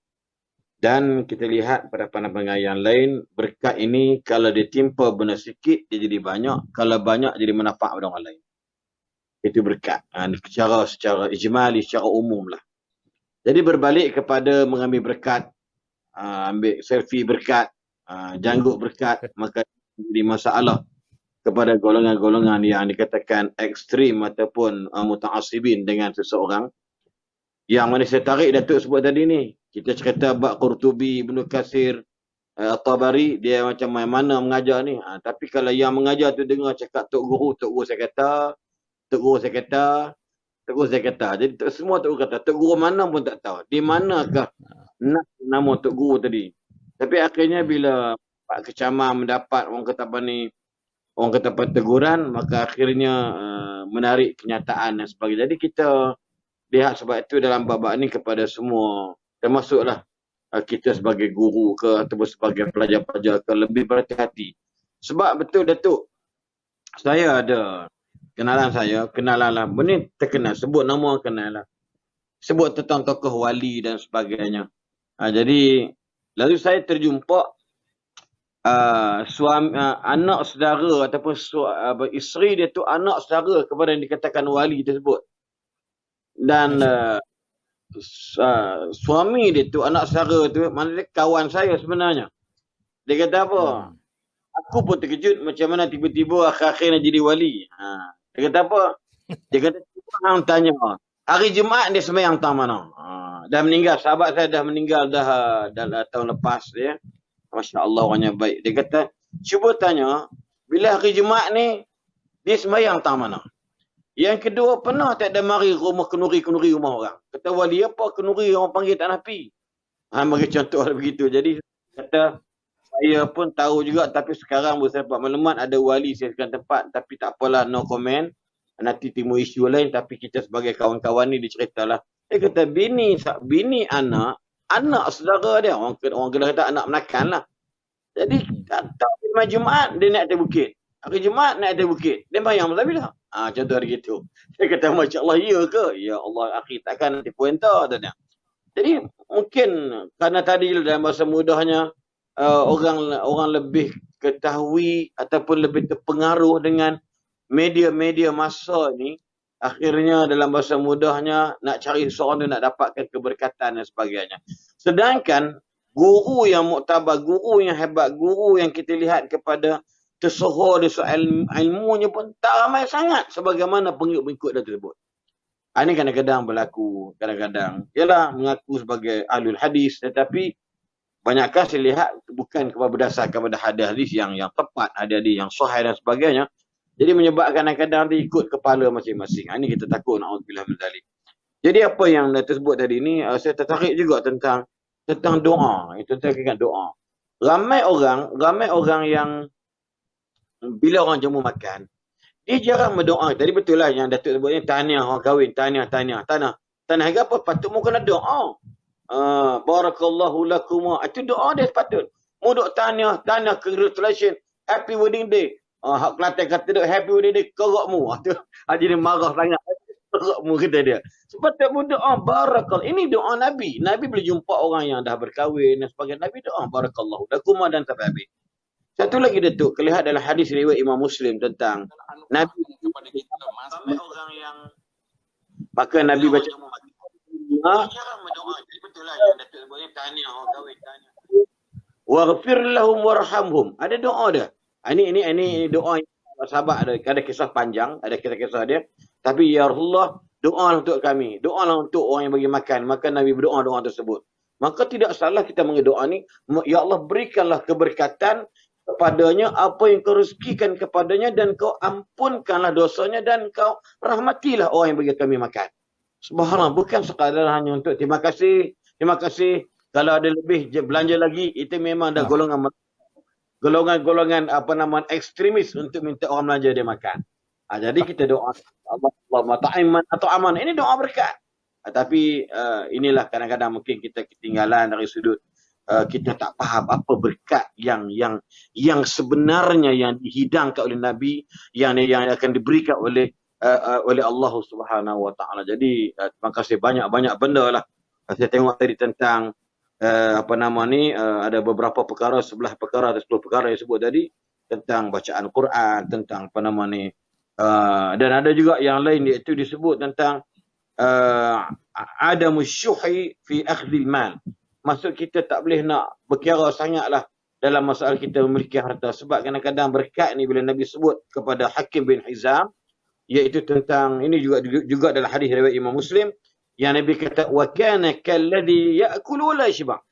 Dan kita lihat pada pandangan yang lain, berkat ini kalau ditimpa benda sikit, dia jadi banyak. Kalau banyak, jadi manfaat pada orang lain. Itu berkat. Secara ijmali, secara umum lah. Jadi berbalik kepada mengambil berkat, ambil selfie berkat, janggut berkat, maka jadi masalah kepada golongan-golongan yang dikatakan ekstrim ataupun muta'assibin dengan seseorang. Yang mana saya tarik Datuk sebut tadi ni. Kita cerita bab Qurtubi, Ibnu Katsir, At-Tabari, dia macam mana mengajar ni. Tapi kalau yang mengajar tu dengar cakap Tok Guru saya kata, Tok Guru saya kata, Tok Guru saya kata. Jadi semua Tok Guru kata. Tok Guru mana pun tak tahu. Di manakah nak nama Tok Guru tadi. Tapi akhirnya bila Pak Kecamar mendapat orang kata apa ni, orang kata apa teguran, maka akhirnya menarik kenyataan dan sebagainya. Jadi kita lihat sebab itu dalam bab ni kepada semua, termasuklah kita sebagai guru ke ataupun sebagai pelajar-pelajar ke lebih berhati-hati. Sebab betul Datuk, saya ada kenalan lah, benda terkenal, sebut nama kenal lah. Sebut tentang tokoh wali dan sebagainya. Jadi, lalu saya terjumpa suami, anak saudara ataupun isteri dia tu anak saudara kepada yang dikatakan wali tersebut. Dan suami dia tu, anak saudara tu, mana dia kawan saya sebenarnya. Dia kata apa? Aku pun terkejut macam mana tiba-tiba akhir-akhirnya jadi wali. Dia kata apa? Dia kata, orang tanya, hari Jumaat dia sembahyang tang mana? Dah meninggal, sahabat saya dah meninggal dah tahun lepas ya. Masya Allah orangnya baik. Dia kata, cuba tanya, bila hari Jumaat ni, dia sembahyang tang mana? Yang kedua, pernah tak ada mari rumah kenuri-kenuri rumah orang? Kata wali apa kenuri orang panggil tak napi? Bagi contoh begitu. Jadi kata saya pun tahu juga tapi sekarang bersifat maklumat ada wali sekian tempat tapi tak apalah, no comment. Nanti timbul isu lain tapi kita sebagai kawan-kawan ni diceritalah. Dia kata bini anak saudara dia. Orang kena kata anak menakan lah. Jadi hari Jumaat dia naik atas bukit. Hari Jumaat naik atas bukit. Dia bayang masa bila? Contoh hari gitu. Dia kata, Masya Allah, ya ke? Ya Allah, akhi, takkan nanti pointer. Jadi, mungkin kerana tadi dalam masa mudahnya, orang lebih ketahui ataupun lebih terpengaruh dengan media-media masa ni, akhirnya dalam bahasa mudahnya, nak cari seorang tu nak dapatkan keberkatan dan sebagainya. Sedangkan, guru yang muktabar, guru yang hebat, guru yang kita lihat kepada tersohor dia soal ilmunya pun tak ramai sangat sebagaimana pengikut-pengikut dia tersebut. Ini kadang-kadang berlaku, kadang-kadang ialah mengaku sebagai ahlul hadis tetapi banyakkan saya lihat bukan berdasarkan pada hadis yang tepat, hadis yang sahih dan sebagainya. Jadi menyebabkan kadang-kadang dia ikut kepala masing-masing. Ini kita takut, na'udzubillah min dzalik. Jadi apa yang tersebut tadi ni, saya tertarik juga tentang doa. Itu tentang doa. Ramai orang yang bila orang jamu makan, dia jarang berdoa. Tadi betul lah yang Datuk sebut ni, tahniah orang kahwin, tahniah apa? Patut mu kena doa. Barakallahu lakum. Itu doa dia patut. Mu duk tahniah, congratulations, happy wedding day. Hak Kelantan kata duk happy wedding day, kerok mu. Jadi marah sangat. Kerok mu kata dia. Sebab tak mu doa barakal. Ini doa Nabi. Nabi boleh jumpa orang yang dah berkahwin dan sebagainya. Nabi doa barakallahu lakum dan sampai habis. Satu lagi Datuk, kelihat dalam hadis riwayat Imam Muslim tentang Nabi kepada kita sampai orang yang maka Nabi baca jarang berdoa. Betul lah yang Datuk sebut ni tahniah orang kahwin, tahniah. Waghfir lahum warhamhum. Ada doa dia. Ini doa yang sahabat ada kisah panjang, ada kisah-kisah dia. Tapi ya Rasulullah, doa untuk kami, doa untuk orang yang bagi makan. Maka Nabi berdoa doa tersebut. Maka tidak salah kita mendoa ni, ya Allah berikanlah keberkatan kepadanya apa yang kau rezekikan kepadanya dan kau ampunkanlah dosanya dan kau rahmatilah orang yang bagi kami makan. Subhanallah, bukan sekadar hanya untuk terima kasih. Kalau ada lebih belanja lagi, itu memang dah golongan ekstremis untuk minta orang belanja dia makan. Jadi kita doa Allah ta'iman atau aman. Ini doa berkat. Tapi inilah kadang-kadang mungkin kita ketinggalan dari sudut kita tak faham apa berkat yang sebenarnya yang dihidangkan oleh Nabi, yang akan diberikan oleh Allah Subhanahu Wa Taala. Jadi terima kasih banyak benda lah. Saya tengok tadi tentang ada beberapa perkara, 11 perkara atau 10 perkara yang sebut tadi tentang bacaan Quran, tentang dan ada juga yang lain iaitu disebut tentang adamus syuhi fi akhdhil mal. Maksud kita tak boleh nak berkira sangatlah dalam masalah kita memiliki harta. Sebab kadang-kadang berkat ni bila Nabi sebut kepada Hakim bin Hizam, iaitu tentang, ini juga dalam hadis riwayat Imam Muslim, Yang Nabi kata wa kana kalladhi ya'kulu wa la yashba.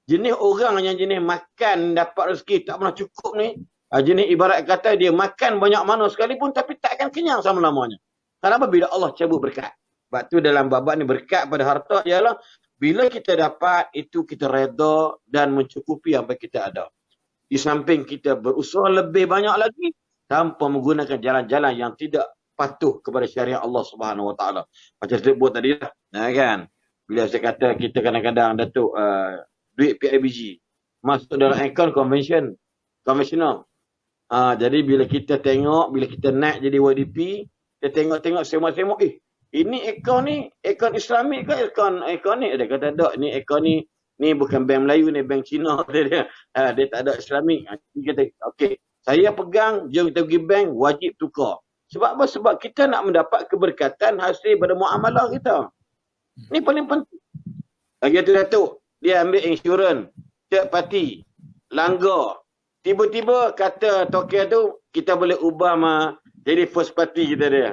Jenis orang yang jenis makan dapat rezeki tak pernah cukup ni. Jenis ibarat kata dia makan banyak mana sekalipun tapi tak akan kenyang selama-lamanya. Kenapa? Bila Allah cabut berkat. Sebab tu dalam bab ni berkat pada harta ialah bila kita dapat itu kita reda dan mencukupi apa kita ada. Di samping kita berusaha lebih banyak lagi tanpa menggunakan jalan-jalan yang tidak patuh kepada syariat Allah Subhanahu Wa Taala. Macam saya sebut tadi lah, kan? Bila saya kata kita kadang-kadang Datuk duit PIBG masuk dalam akaun konvensional. Jadi bila kita tengok, bila kita naik jadi YDP, kita tengok-tengok semua-semua, ini akaun ni, akaun Islamik ke akaun ni? Dia kata tak, ni akaun ni bukan bank Melayu, ni bank Cina. Dia tak ada Islamik. Dia kata, okey, saya pegang, jom kita pergi bank, wajib tukar. Sebab apa? Sebab kita nak mendapat keberkatan hasil pada muamalah kita. Ni paling penting. Lagi tu Datuk, dia ambil insurans, third party, langgar. Tiba-tiba kata token tu, kita boleh ubah jadi first party kita dia.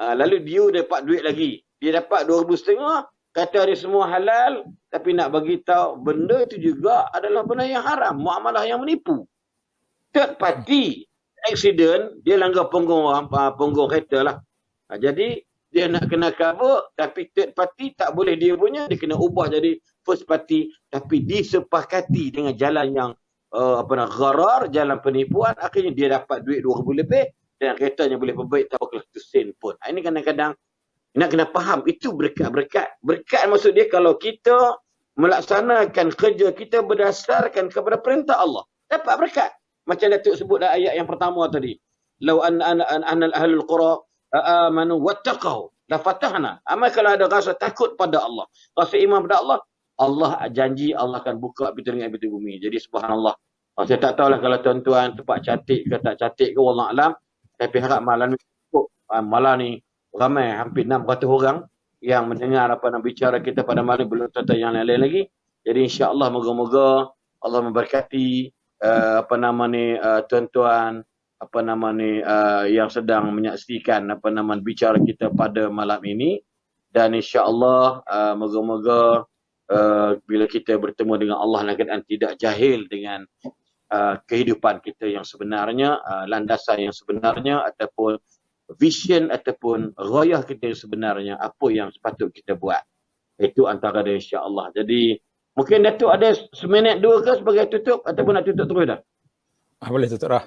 Lalu dia dapat duit lagi. Dia dapat 2,500, kata dia semua halal, tapi nak bagi tahu benda itu juga adalah benda yang haram, muamalah yang menipu. Third party, accident, dia langgar punggung kereta lah. Jadi dia nak kena cover, tapi third party tak boleh dia punya, dia kena ubah jadi first party, tapi disepakati dengan jalan yang gharar, jalan penipuan, akhirnya dia dapat duit 2,000 lebih dan keretanya boleh perbaik tanpa kelas tu sen pun. Ini kadang-kadang nak kena faham, itu berkat-berkat. Berkat maksud dia kalau kita melaksanakan kerja kita berdasarkan kepada perintah Allah, dapat berkat. Macam Datuk sebut dalam ayat yang pertama tadi. Lau anna ahlul qura amanu wattaqau la fatahna. Amal kalau ada rasa takut pada Allah, rasa iman pada Allah, Allah janji Allah akan buka pintu langit pintu bumi. Jadi subhanallah. Saya tak tahulah kalau tuan-tuan tempat cantik ke tak cantik ke, wallah alam. Tapi harap malam ni cukup. Malam ni ramai hampir 600 orang yang mendengar apa nak bicara kita pada malam, belum tentu yang lain-lain lagi. Jadi insya-Allah moga-moga Allah memberkati tuan-tuan yang sedang menyaksikan bicara kita pada malam ini, dan insya-Allah moga-moga bila kita bertemu dengan Allah dalam keadaan tidak jahil dengan kehidupan kita yang sebenarnya, landasan yang sebenarnya, ataupun vision ataupun ghayah kita yang sebenarnya, apa yang sepatut kita buat. Itu antara dia insya-Allah. Jadi mungkin Datuk ada seminit dua ke sebagai tutup ataupun nak tutup terus dah? Boleh tutup dah.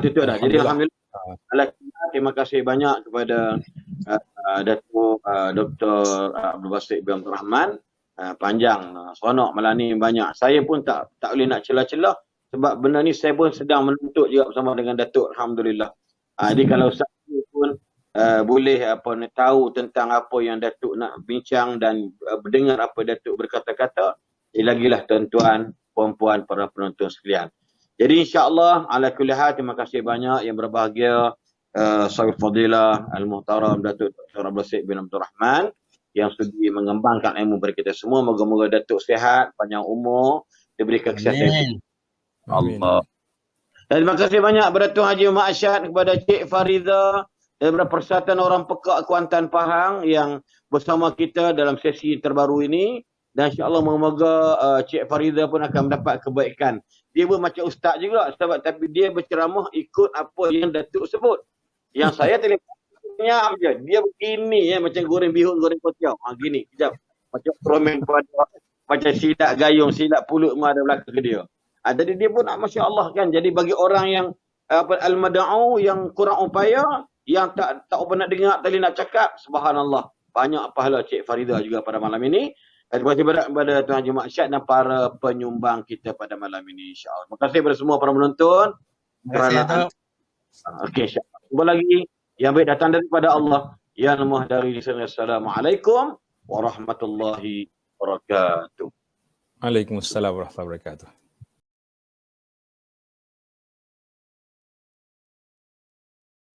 Tutup dah. Jadi alhamdulillah. Terima kasih banyak kepada Datuk Dr. Abdul Basit bin Abdul Rahman. Panjang, seronok malam ni banyak. Saya pun tak boleh nak celah-celah sebab benda ni saya pun sedang menuntut juga bersama dengan Datuk, alhamdulillah. Jadi kalau saya pun boleh tahu tentang apa yang Datuk nak bincang dan mendengar apa Datuk berkata-kata, lagilah tuan-tuan, puan-puan, para penonton sekalian. Jadi insya-Allah ala kulli hal, terima kasih banyak yang berbahagia Sahibul Fadilah Al-Muhtaram Datuk Dr. Abdul Basit bin Abdul Rahman yang sudi mengembangkan ilmu bagi kita semua. Moga-moga Datuk sihat, panjang umur, diberikan kesihatan. Allah. Dan terima kasih banyak kepada Tuan Haji Umar Asyad, kepada Cik Fariza daripada Persatuan Orang Pekak Kuantan Pahang yang bersama kita dalam sesi terbaru ini. Dan insya-Allah moga-moga Cik Fariza pun akan mendapat kebaikan. Dia pun macam ustaz juga, tapi dia berceramah ikut apa yang Datuk sebut. Yang saya telefon je. Dia begini macam goreng bihun, goreng kotiau. Gini, kejap. Macam promen pada macam silap gayung, silap pulut ada belakang ke dia. Jadi dia pun masya-Allah kan. Jadi bagi orang yang al-mad'u yang kurang upaya, yang tak pernah dengar tadi nak cakap, subhanallah, banyak pahala Cik Fariza juga pada malam ini. Terima kasih kepada Tuan Haji Umar Asyad dan para penyumbang kita pada malam ini, insya-Allah. Terima kasih kepada semua para penonton. Terima kasih. Okey, insya-Allah. Jumpa lagi. Yang baik datang daripada Allah, yang lemah dari sana. Assalamualaikum warahmatullahi wabarakatuh. Waalaikumsalam warahmatullahi wabarakatuh.